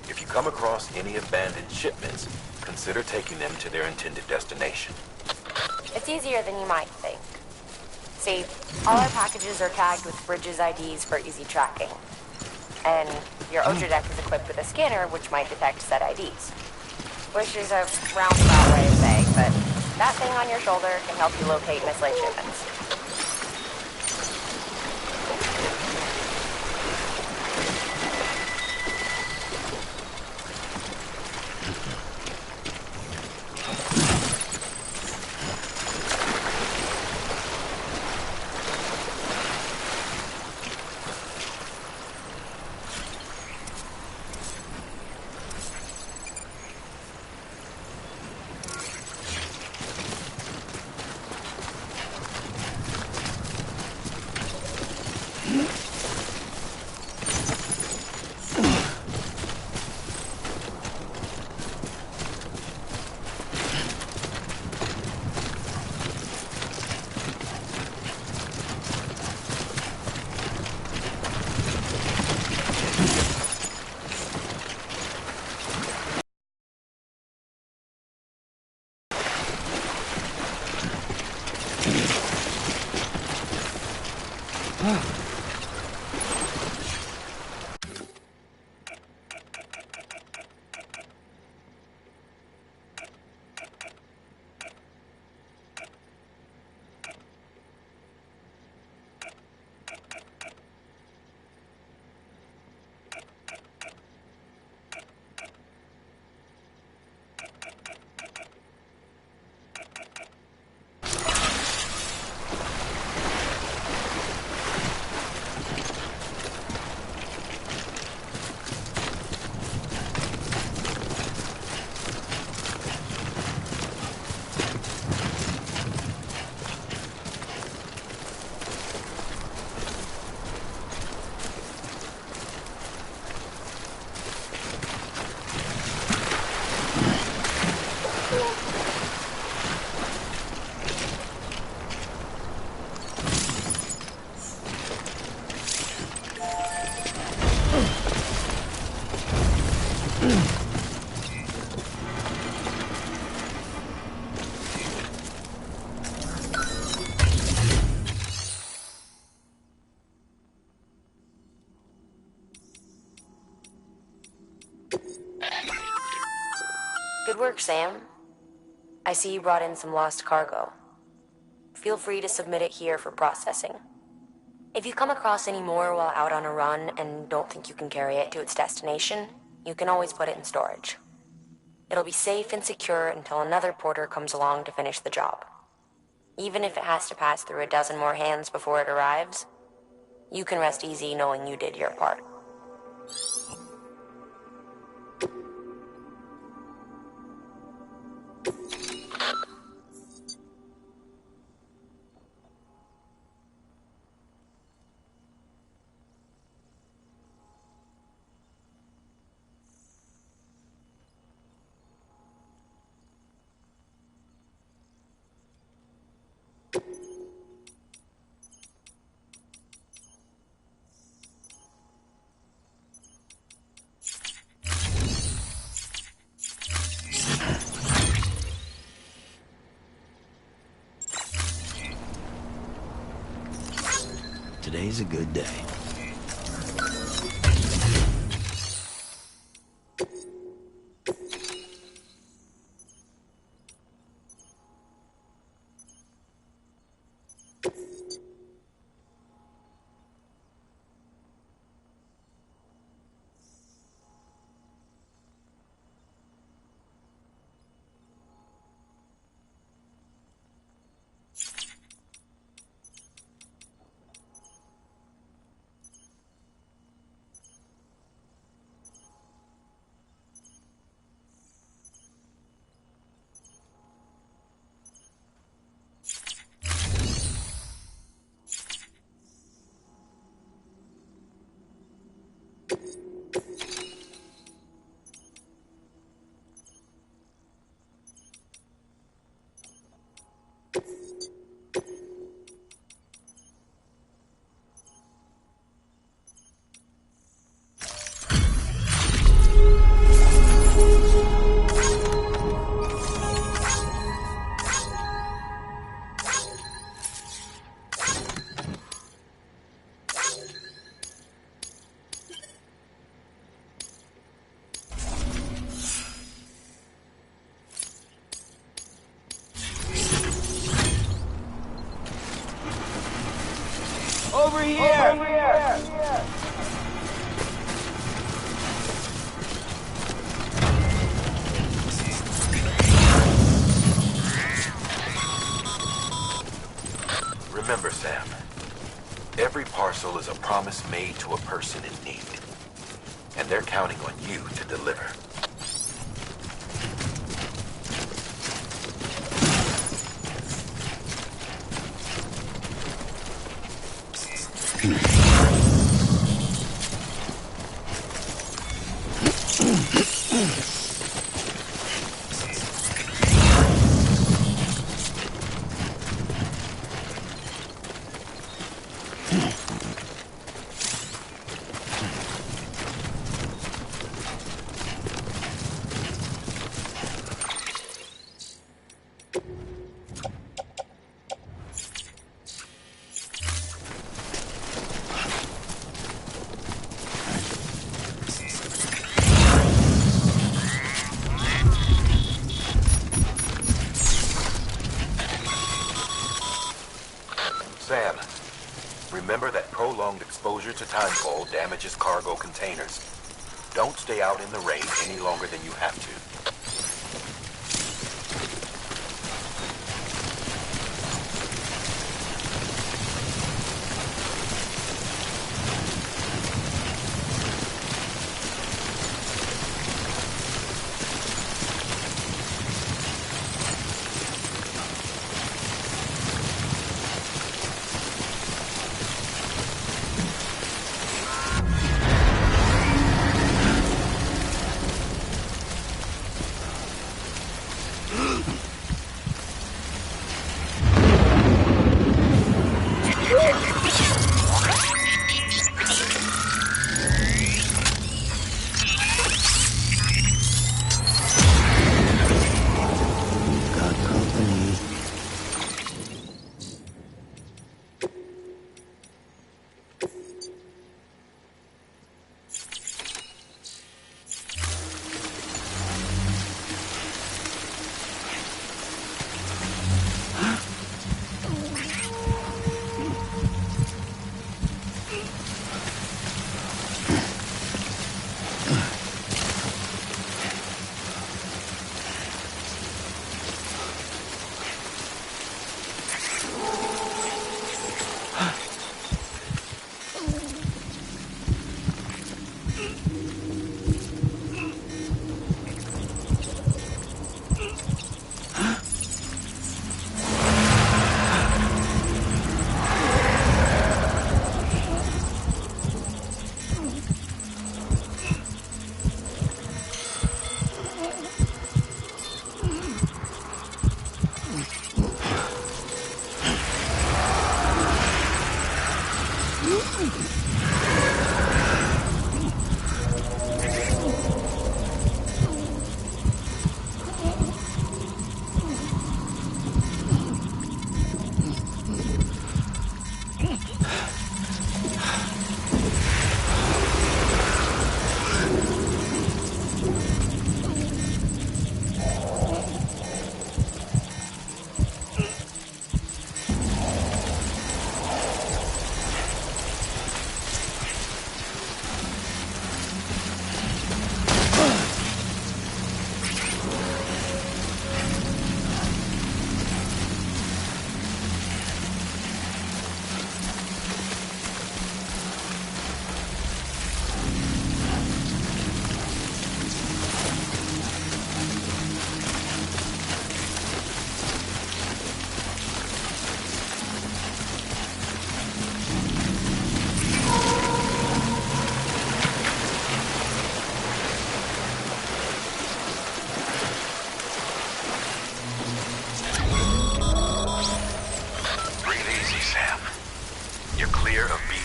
If you come across any abandoned shipments, consider taking them to their intended destination. It's easier than you might think. See, all our packages are tagged with Bridges IDs for easy tracking. And your Ultra deck is equipped with a scanner which might detect said IDs. Which is a roundabout way of saying, but that thing on your shoulder can help you locate mislaid shipments. Good work, Sam. I see you brought in some lost cargo. Feel free to submit it here for processing. If you come across any more while out on a run and don't think you can carry it to its destination, you can always put it in storage. It'll be safe and secure until another porter comes along to finish the job. Even if it has to pass through a dozen more hands before it arrives, you can rest easy knowing you did your part. Today's a good day. Over here! Over here! Remember, Sam, every parcel is a promise made to a person in need. And they're counting on you to deliver. Sam, remember that prolonged exposure to timefall damages cargo containers. Don't stay out in the rain any longer than you have to.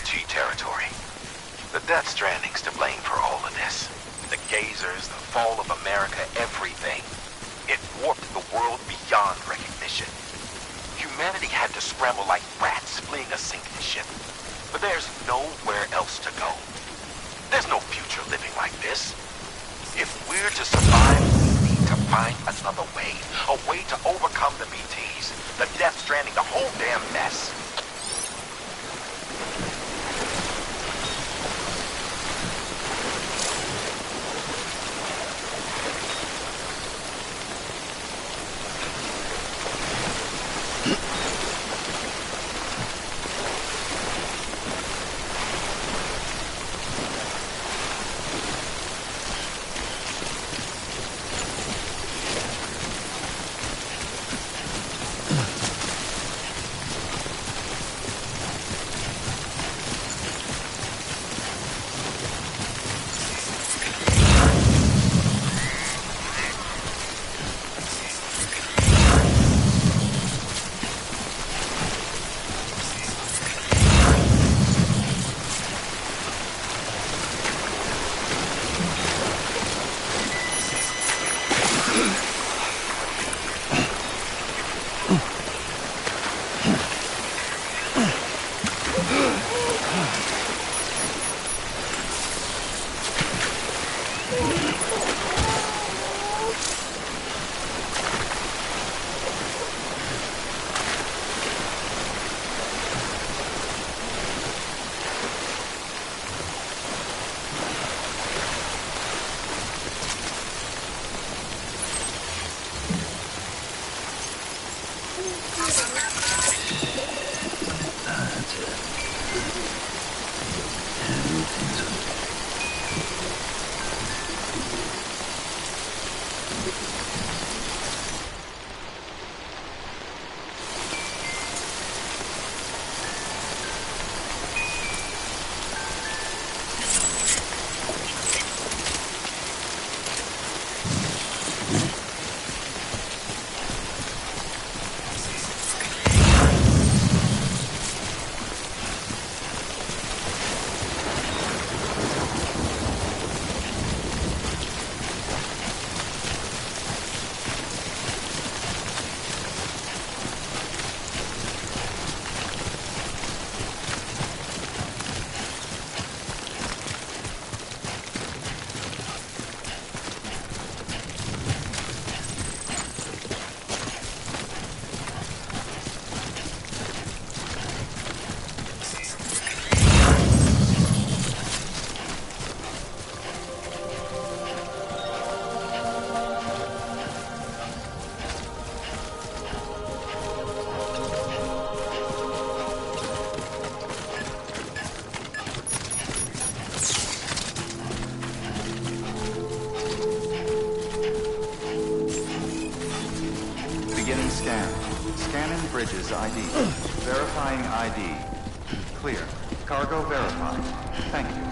PG territory. The Death Stranding's to blame for all of this. The gazers, the fall of America, everything. It warped the world beyond recognition. Humanity had to scramble like rats fleeing a sinking ship. But there's nowhere else to go. There's no future living like this. If we're to survive, we need to find another way. A way to overcome the BTs, the Death Stranding, the whole damn mess. Beginning scan. Scanning bridges ID. Verifying ID. Clear. Cargo verified. Thank you.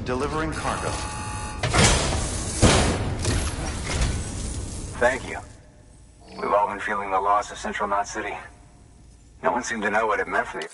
Delivering cargo. Thank you. We've all been feeling the loss of Central Knot City. No one seemed to know what it meant for the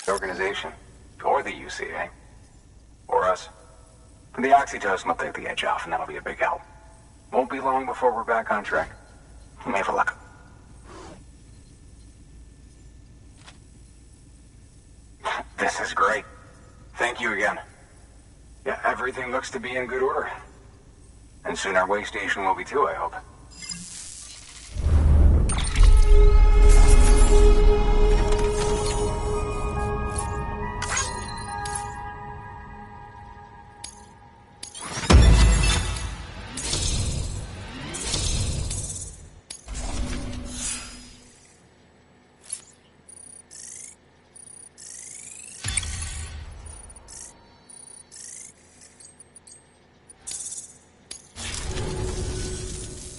The organization. Or the UCA. Or us. The oxytocin will take the edge off, and that'll be a big help. Won't be long before we're back on track. May have luck. This is great. Thank you again. Yeah, everything looks to be in good order. And soon our way station will be too, I hope.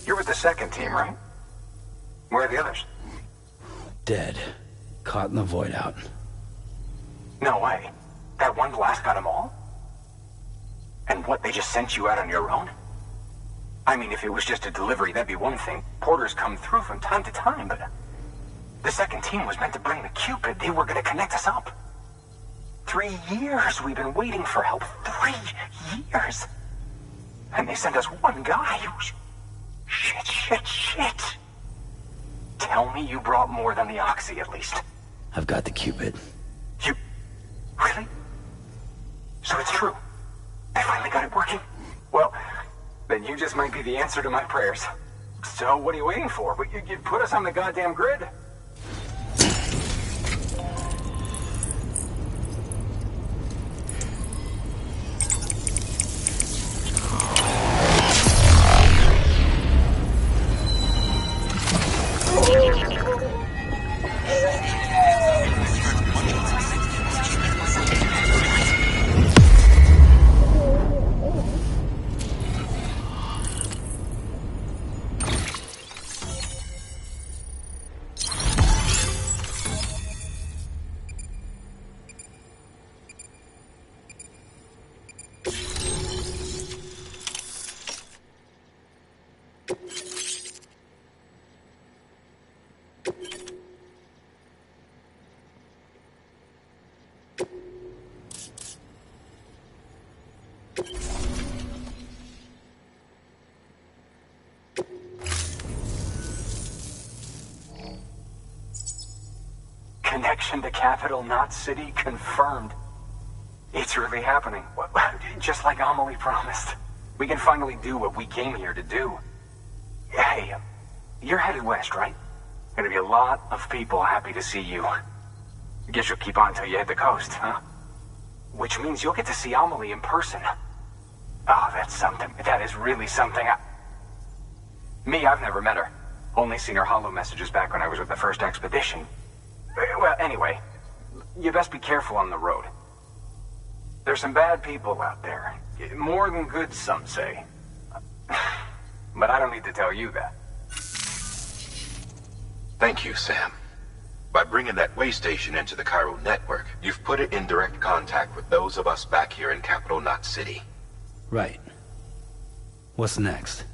You're with the second team, right? Where are the others? Dead. Caught in the void out. No way. That one blast got them all? And what, they just sent you out on your own? I mean, if it was just a delivery, that'd be one thing. Porters come through from time to time, but... The second team was meant to bring the Cupid. They were gonna connect us up. 3 years we've been waiting for help. 3 years! And they sent us one guy who's... Shit. Tell me you brought more than the Oxy, at least. I've got the Cupid. You... Really? So it's true. I finally got it working. Well, then you just might be the answer to my prayers. So what are you waiting for? You put us on the goddamn grid. Connection to capital, not city, confirmed. It's really happening. Just like Amelie promised. We can finally do what we came here to do. Hey, you're headed west, right? Gonna be a lot of people happy to see you. Guess you'll keep on till you hit the coast, huh? Which means you'll get to see Amelie in person. Oh, that's something. That is really something. I've never met her. Only seen her holo messages back when I was with the first expedition. Well, anyway, you best be careful on the road. There's some bad people out there. More than good, some say. But I don't need to tell you that. Thank you, Sam. By bringing that way station into the Cairo network, you've put it in direct contact with those of us back here in Capital Knot City. Right. What's next?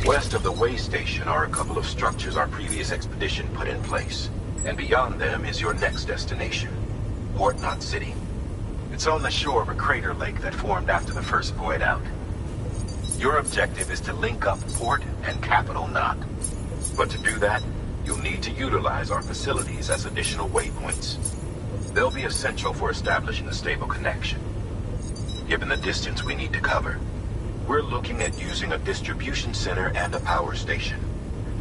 West of the way station are a couple of structures our previous expedition put in place. And beyond them is your next destination, Port Knot City. It's on the shore of a crater lake that formed after the first void out. Your objective is to link up Port and Capital Knot. But to do that, you'll need to utilize our facilities as additional waypoints. They'll be essential for establishing a stable connection. Given the distance we need to cover, we're looking at using a distribution center and a power station,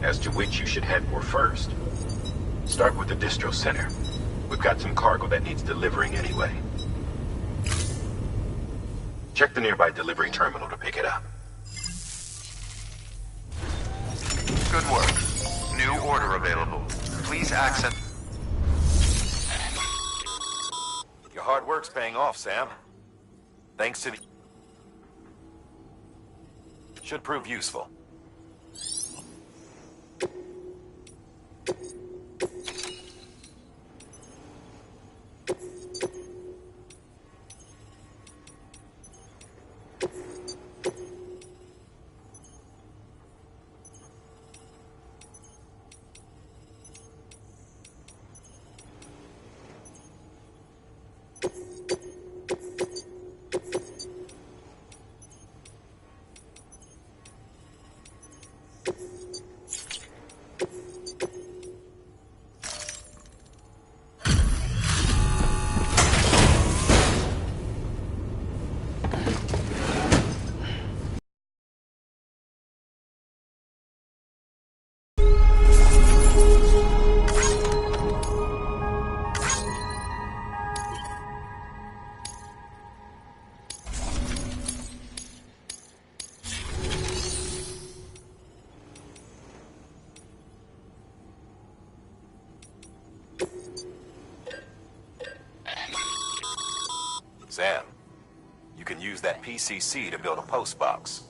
as to which you should head for first. Start with the distro center. We've got some cargo that needs delivering anyway. Check the nearby delivery terminal to pick it up. Good work. New order available. Please access... Your hard work's paying off, Sam. Thanks to the... Should prove useful. Sam, you can use that PCC to build a post box.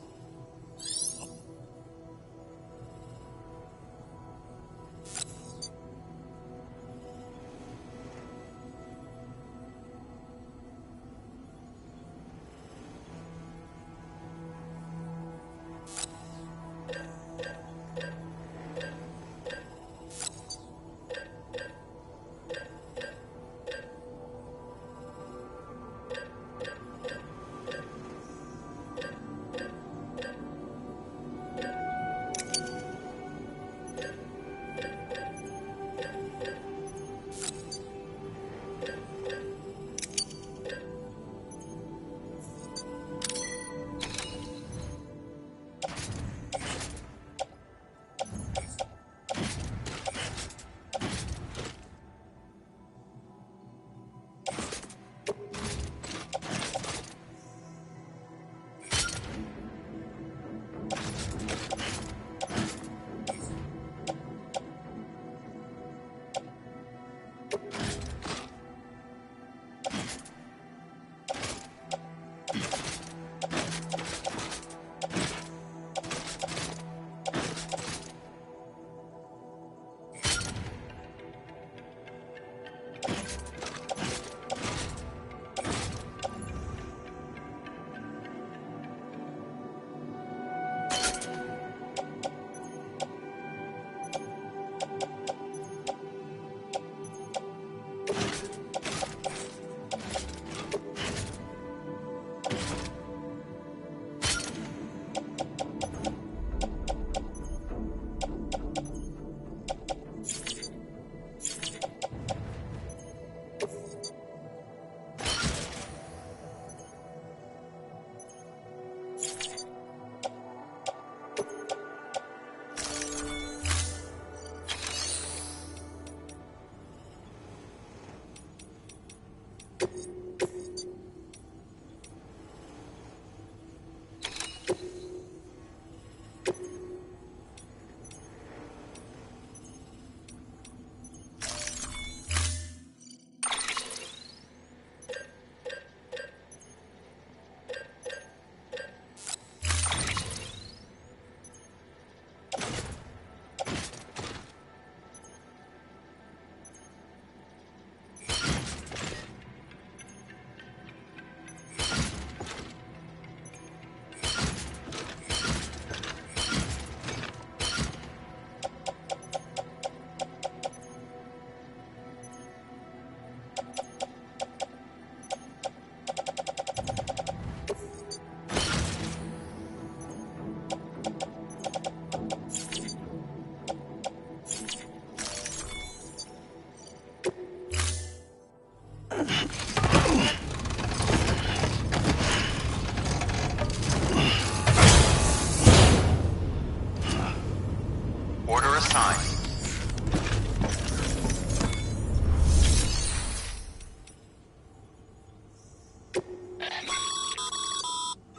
Order assigned.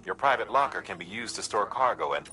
Your private locker can be used to store cargo and...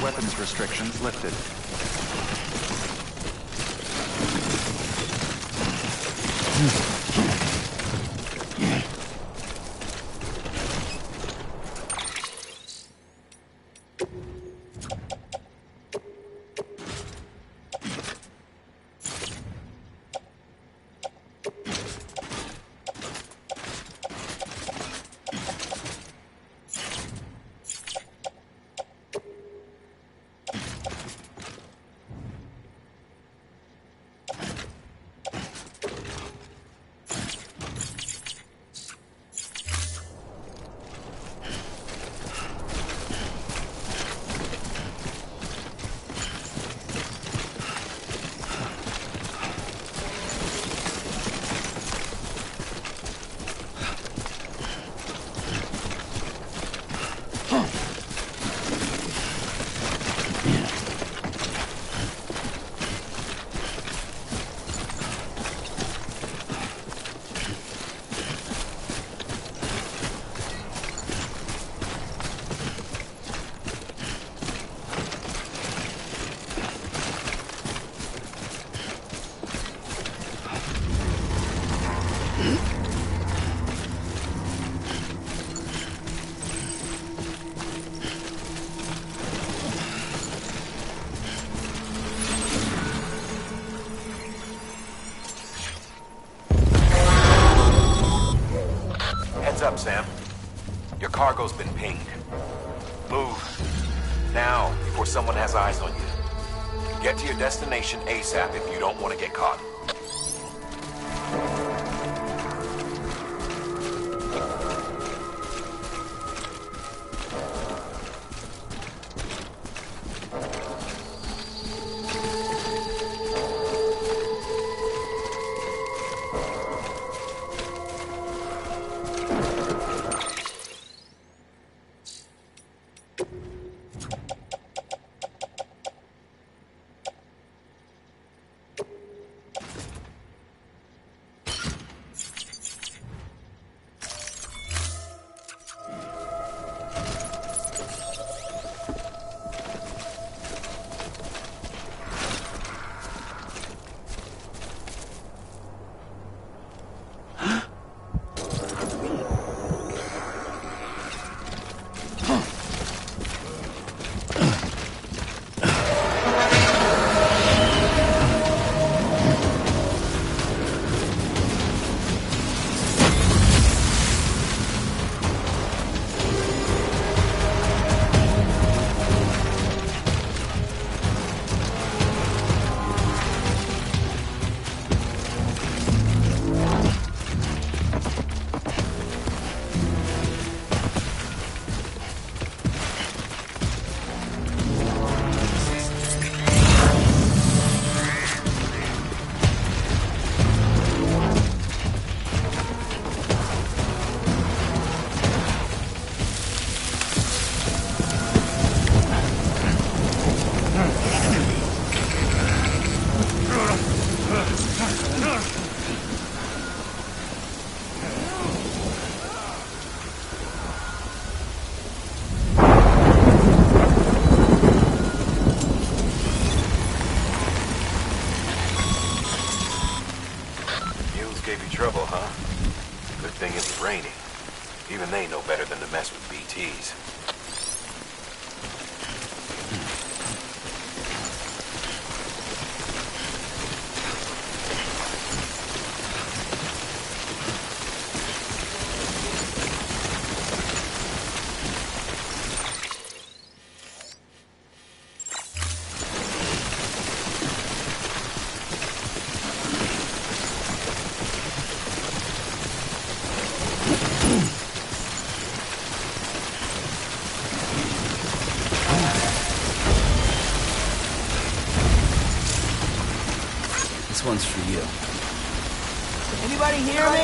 weapons restrictions lifted. Up, Sam. Your cargo's been pinged. Move. Now, before someone has eyes on you. Get to your destination ASAP if you don't want to get caught. Even they know better than to mess with BTs. This one's for you. Anybody hear me?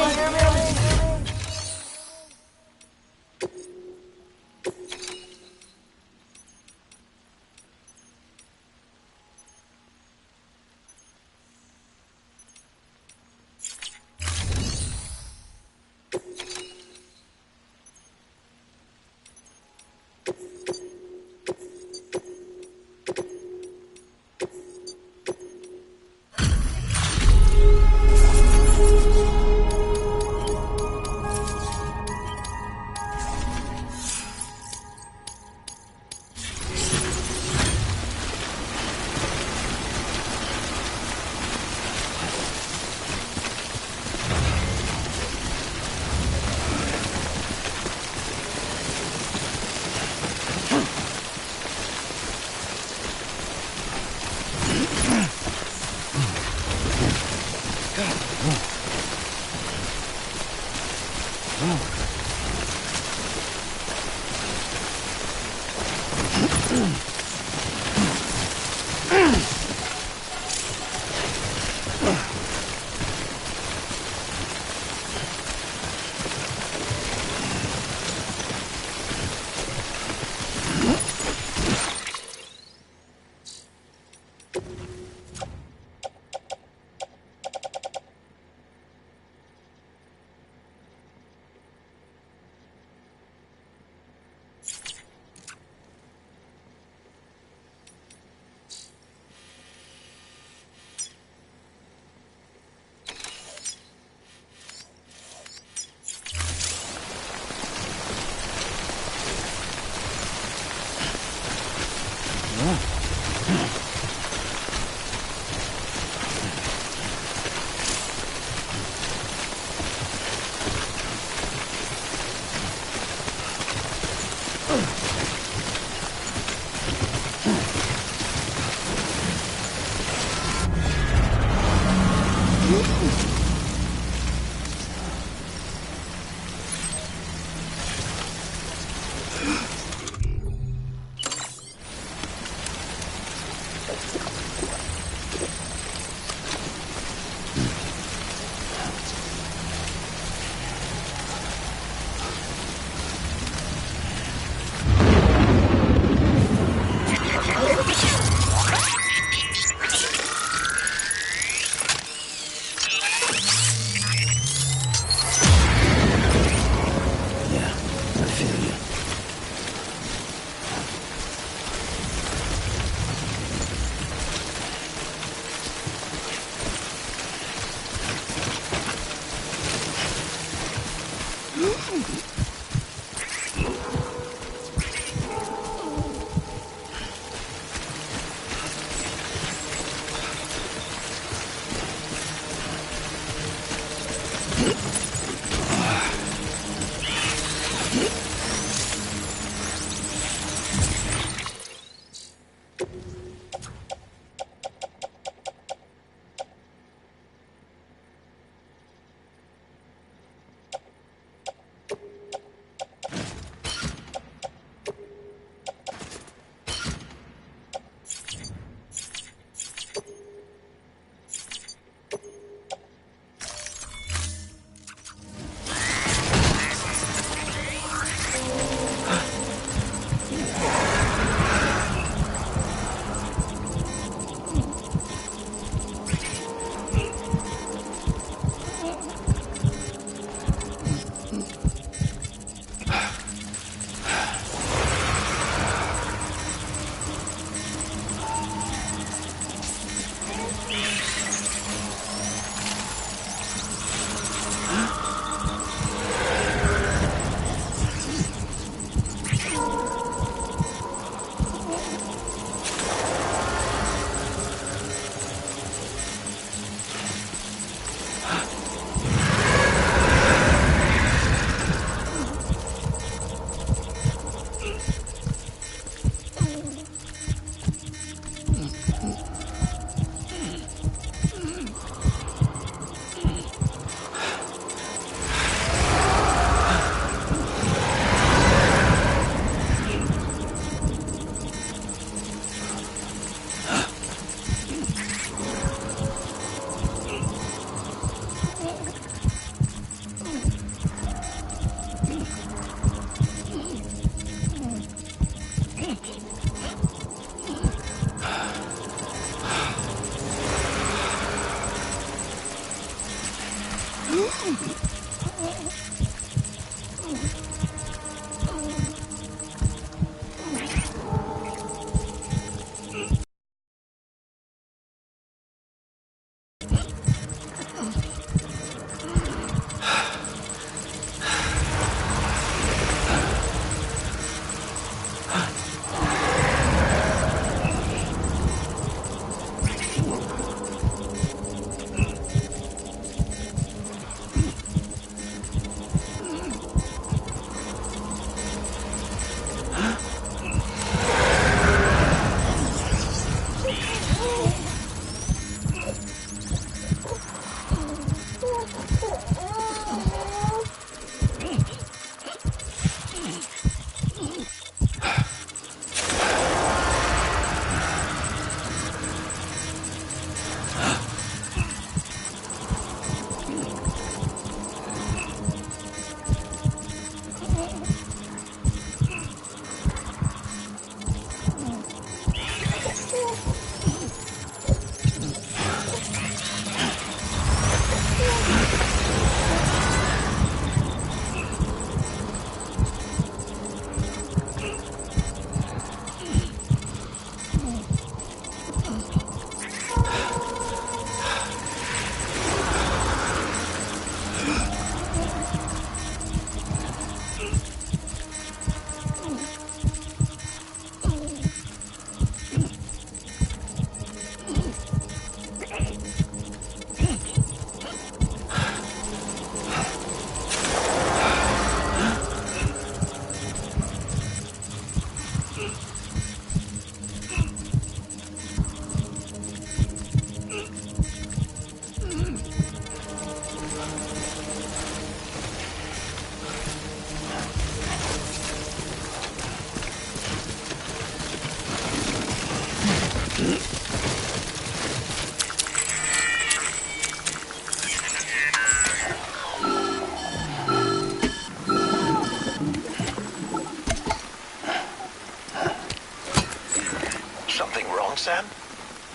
Sam?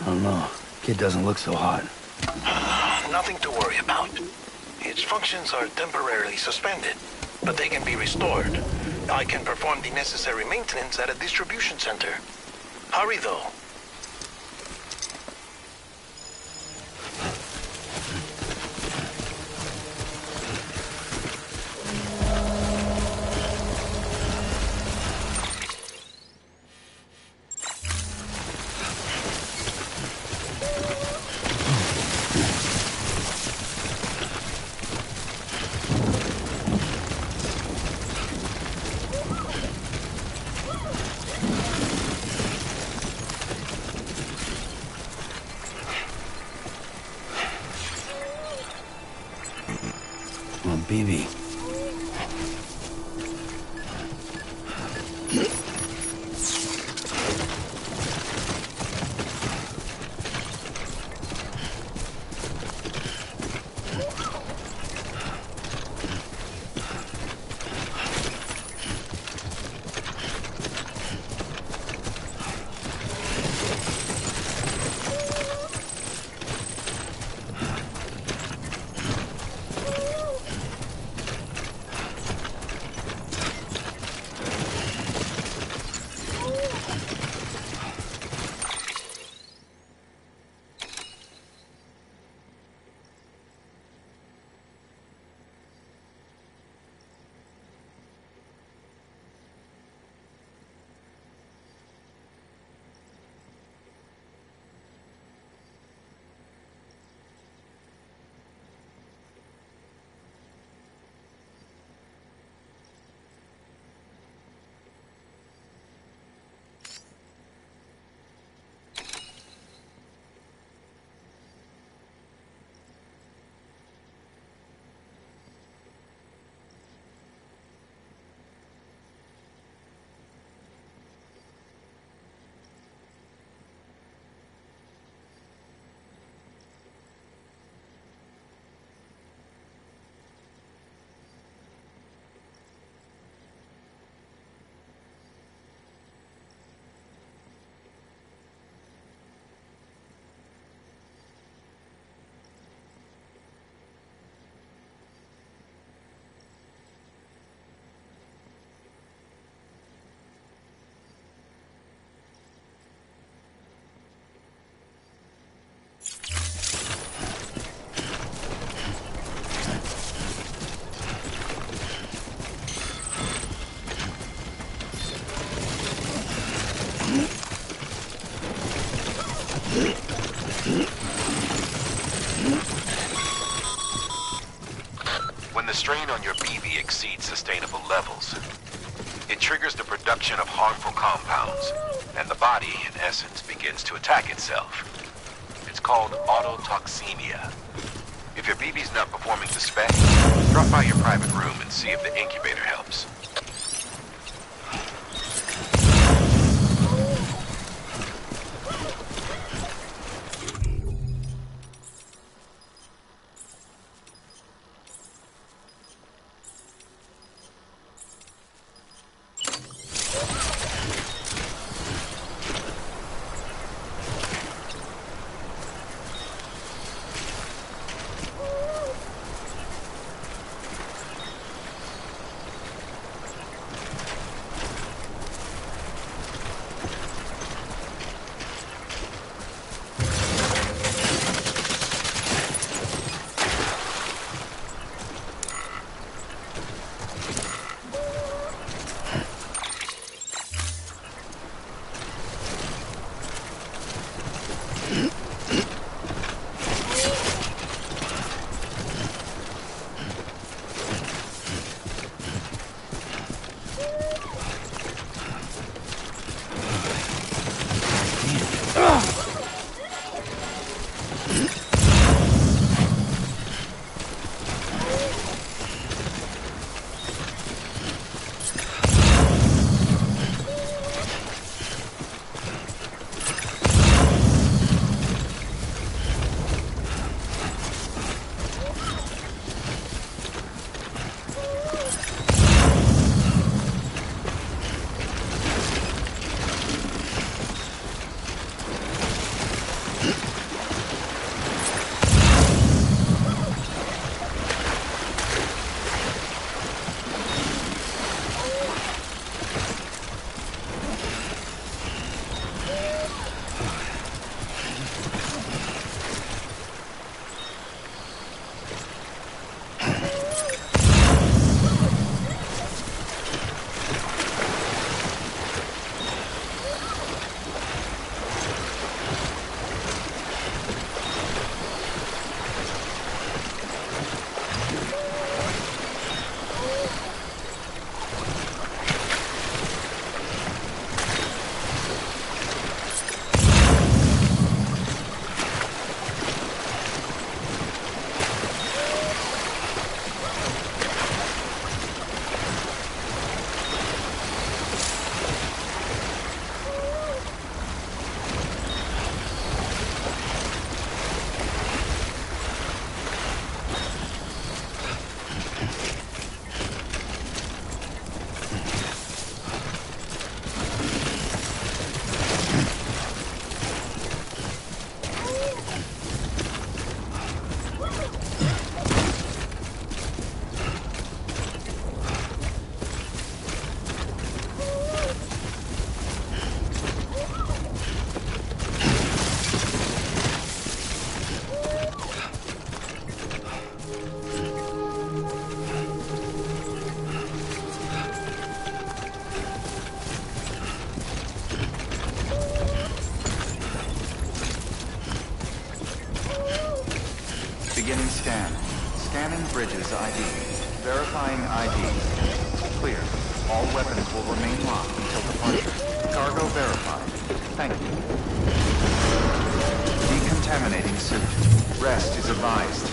I don't know. Kid doesn't look so hot. Nothing to worry about. Its functions are temporarily suspended, but they can be restored. I can perform the necessary maintenance at a distribution center. Hurry, though. BB. When the strain on your BB exceeds sustainable levels, it triggers the production of harmful compounds, and the body, in essence, begins to attack itself. It's called autotoxemia. If your BB's not performing to spec, drop by your private room and see if the incubator helps. Verifying ID. Clear. All weapons will remain locked until departure. Cargo verified. Thank you. Decontaminating suit. Rest is advised.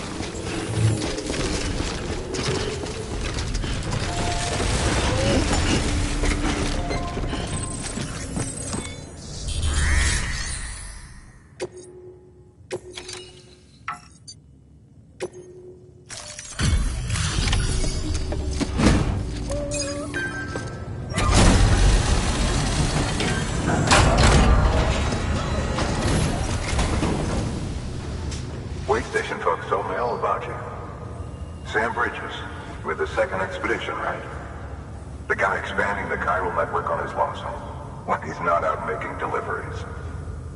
Way station folks told me all about you. Sam Bridges, with the second expedition, right? The guy expanding the chiral network on his lonesome. When he's not out making deliveries.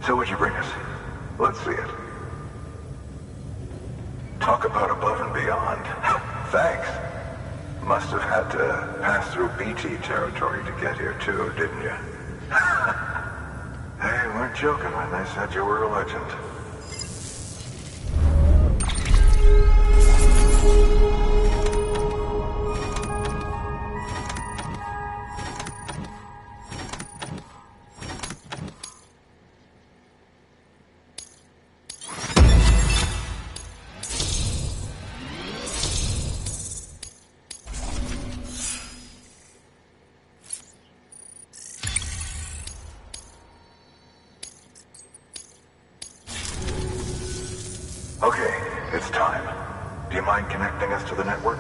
So what'd you bring us? Let's see it. Talk about above and beyond. Thanks. Must have had to pass through BT territory to get here too, didn't you? They weren't joking when they said you were a legend. Okay, it's time. Do you mind connecting us to the network?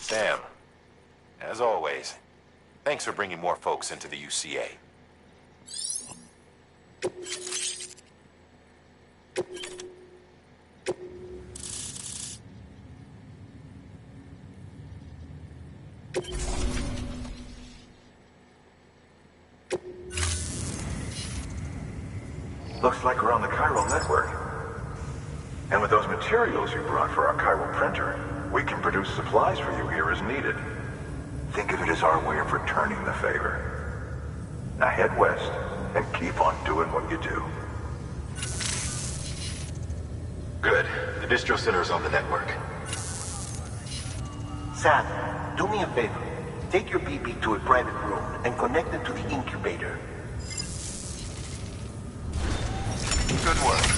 Sam, as always, thanks for bringing more folks into the UCA. Looks like we're on the chiral network. And with those materials you brought for our chiral printer, we can produce supplies for you here as needed. Think of it as our way of returning the favor. Now head west and keep on doing what you do. Good. The distro center is on the network. Sam, do me a favor. Take your BB to a private room and connect it to the incubator. Good work.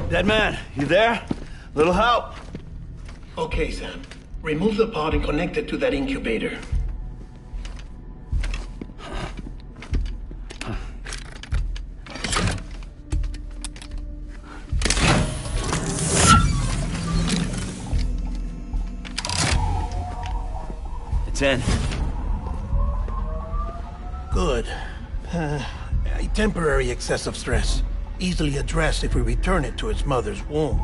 Dead man, you there? Little help? Okay, Sam. Remove the pod and connect it to that incubator. 10. Good. A temporary excess of stress. Easily addressed if we return it to its mother's womb.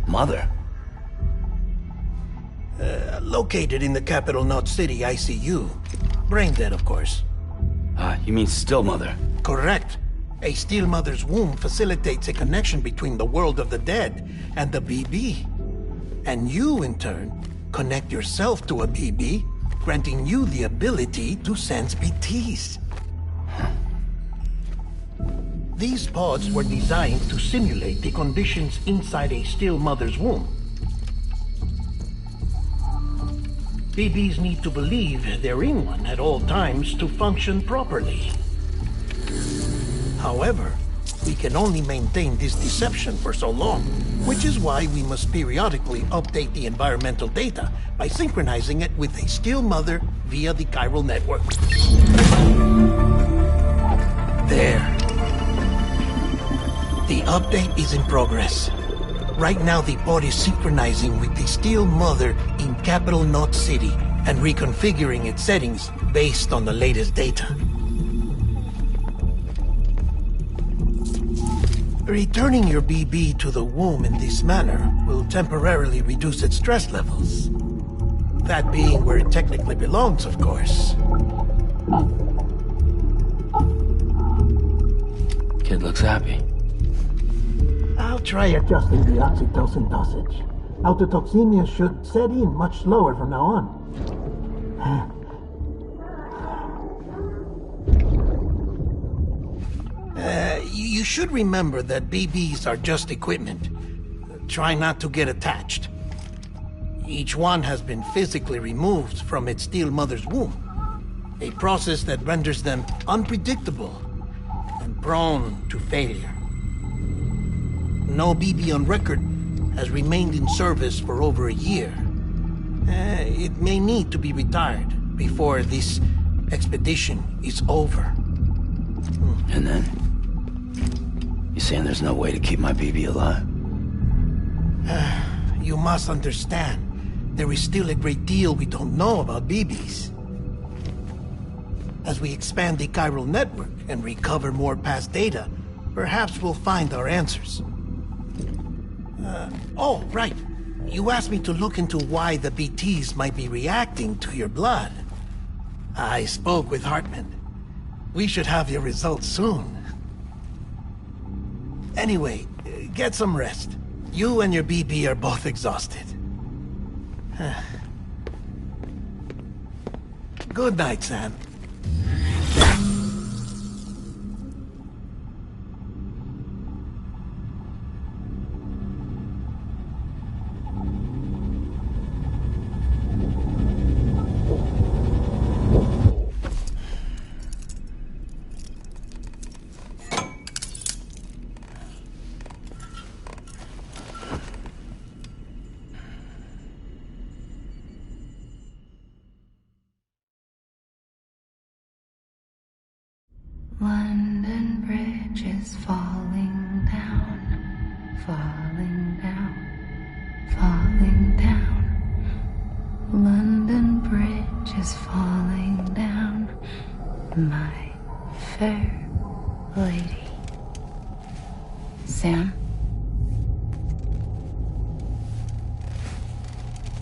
Mother? Located in the capital Knot City ICU. Brain dead, of course. You mean still mother? Correct. A still mother's womb facilitates a connection between the world of the dead and the BB. And you, in turn, connect yourself to a BB, granting you the ability to sense BTs. These pods were designed to simulate the conditions inside a still mother's womb. BBs need to believe they're in one at all times to function properly. However, we can only maintain this deception for so long, which is why we must periodically update the environmental data by synchronizing it with a still mother via the chiral network. There. The update is in progress. Right now, the pod is synchronizing with the still mother in capital Knot City and reconfiguring its settings based on the latest data. Returning your BB to the womb in this manner will temporarily reduce its stress levels. That being where it technically belongs, of course. Kid looks happy. I'll try adjusting the oxytocin dosage. Autotoxemia should set in much slower from now on. You should remember that BBs are just equipment. Try not to get attached. Each one has been physically removed from its still mother's womb. A process that renders them unpredictable and prone to failure. No BB on record has remained in service for over a year. It may need to be retired before this expedition is over. And then? You saying there's no way to keep my BB alive? You must understand, there is still a great deal we don't know about BBs. As we expand the chiral network and recover more past data, perhaps we'll find our answers. Oh, right. You asked me to look into why the BTs might be reacting to your blood. I spoke with Hartman. We should have your results soon. Anyway, get some rest. You and your BB are both exhausted. Good night, Sam. London Bridge is falling down, falling down, falling down. London Bridge is falling down, my fair lady. Sam?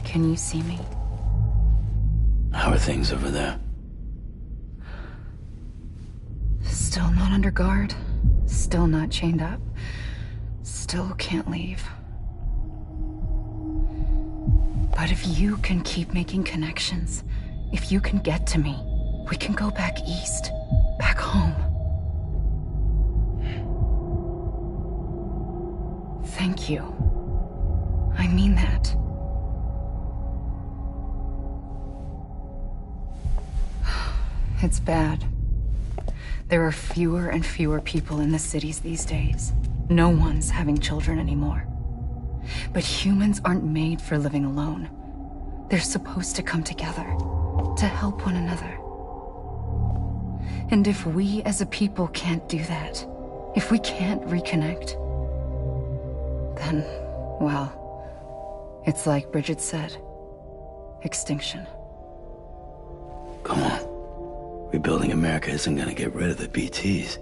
Can you see me? How are things over there? Still not under guard, still not chained up, still can't leave. But if you can keep making connections, if you can get to me, we can go back east, back home. Thank you. I mean that. It's bad. There are fewer and fewer people in the cities these days. No one's having children anymore. But humans aren't made for living alone. They're supposed to come together, to help one another. And if we as a people can't do that, if we can't reconnect, then, well, it's like Bridget said, extinction. Come on. Rebuilding America isn't gonna get rid of the BTs.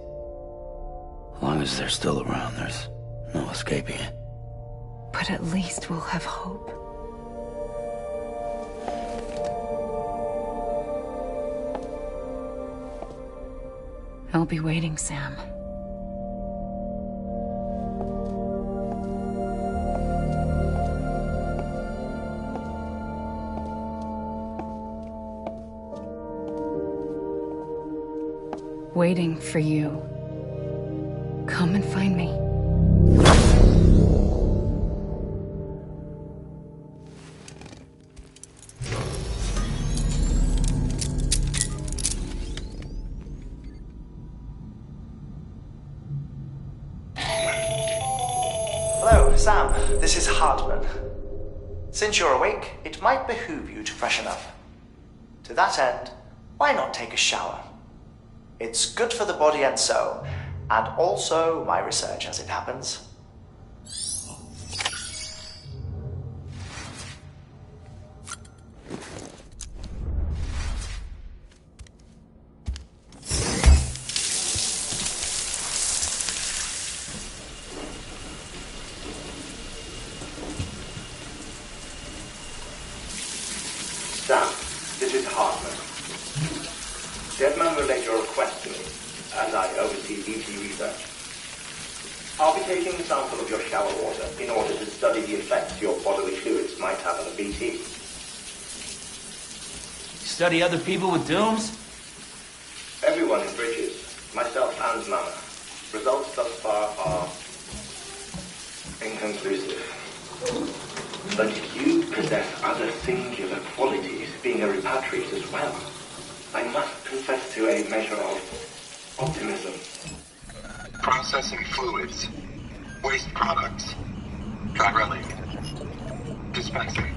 As long as they're still around, there's no escaping it. But at least we'll have hope. I'll be waiting, Sam. Waiting for you. Come and find me. Hello, Sam. This is Hartman. Since you're awake, it might behoove you to freshen up. To that end, why not take a shower? It's good for the body and soul, and also my research as it happens. Sam, this is Hartman. Deadman relayed your request to me, and I oversee BT research. I'll be taking a sample of your shower water in order to study the effects your bodily fluids might have on a BT. Study other people with dooms? Everyone in Bridges, myself and Mama. Results thus far are inconclusive. But you possess other singular qualities, being a repatriate as well. I must confess to a measure of optimism. Processing fluids, waste products, dry dispensing.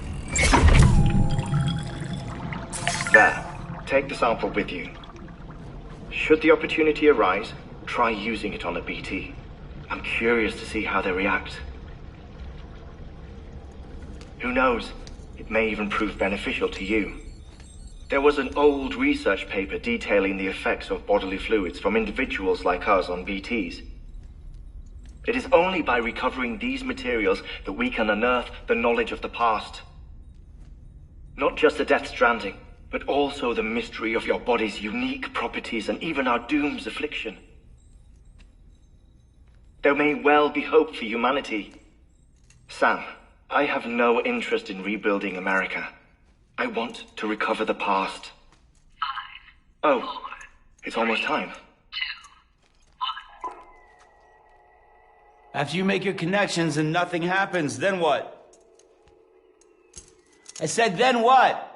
There. Take the sample with you. Should the opportunity arise, try using it on a BT. I'm curious to see how they react. Who knows? It may even prove beneficial to you. There was an old research paper detailing the effects of bodily fluids from individuals like us on BTs. It is only by recovering these materials that we can unearth the knowledge of the past. Not just the Death Stranding, but also the mystery of your body's unique properties and even our doom's affliction. There may well be hope for humanity. Sam, I have no interest in rebuilding America. I want to recover the past. 5, 4, it's almost time. 2, 1. After you make your connections and nothing happens, then what? I said, then what?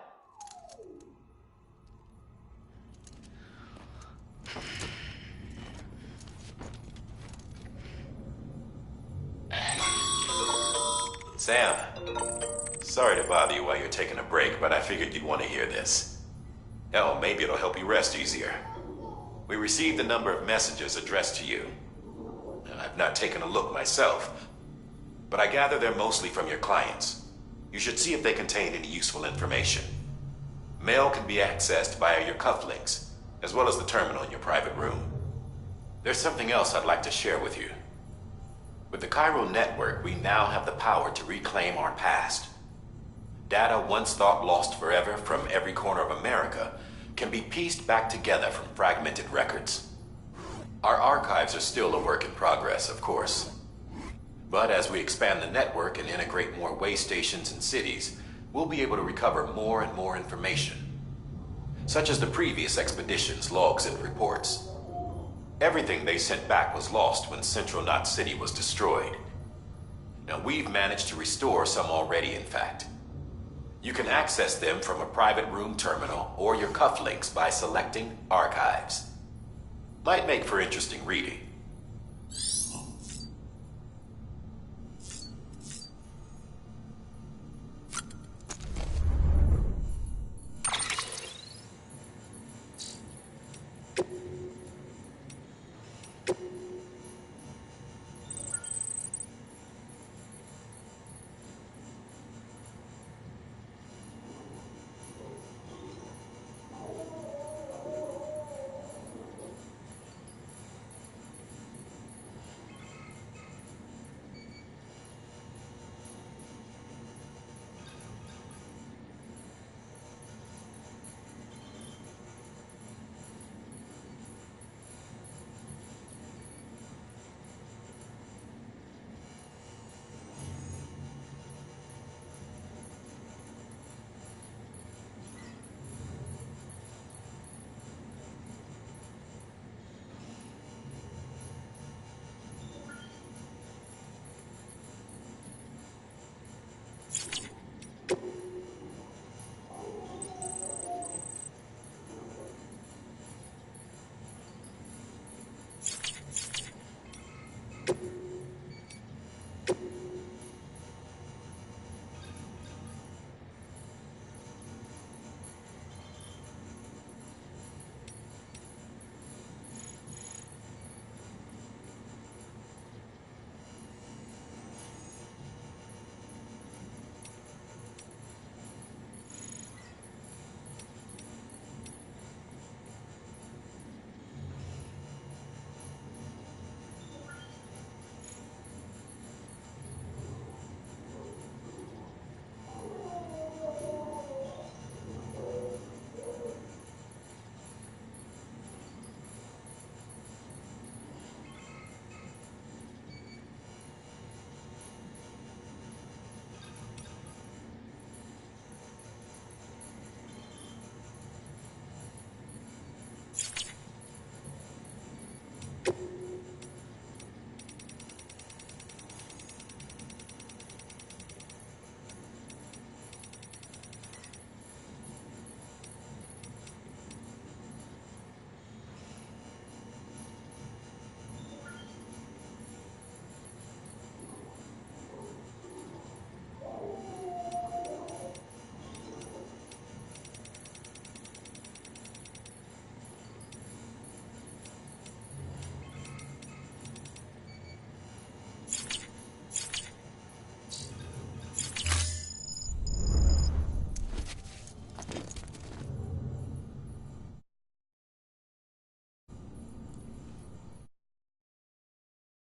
Sam, sorry to bother you while you're taking a break, but I figured you'd want to hear this. Hell, maybe it'll help you rest easier. We received a number of messages addressed to you. I've not taken a look myself, but I gather they're mostly from your clients. You should see if they contain any useful information. Mail can be accessed via your cufflinks, as well as the terminal in your private room. There's something else I'd like to share with you. With the Chiral network, we now have the power to reclaim our past. Data once thought lost forever from every corner of America can be pieced back together from fragmented records. Our archives are still a work in progress, of course. But as we expand the network and integrate more way stations and cities, we'll be able to recover more and more information, such as the previous expedition's logs and reports. Everything they sent back was lost when Central Knot City was destroyed. Now, we've managed to restore some already, in fact. You can access them from a private room terminal or your cufflinks by selecting Archives. Might make for interesting reading.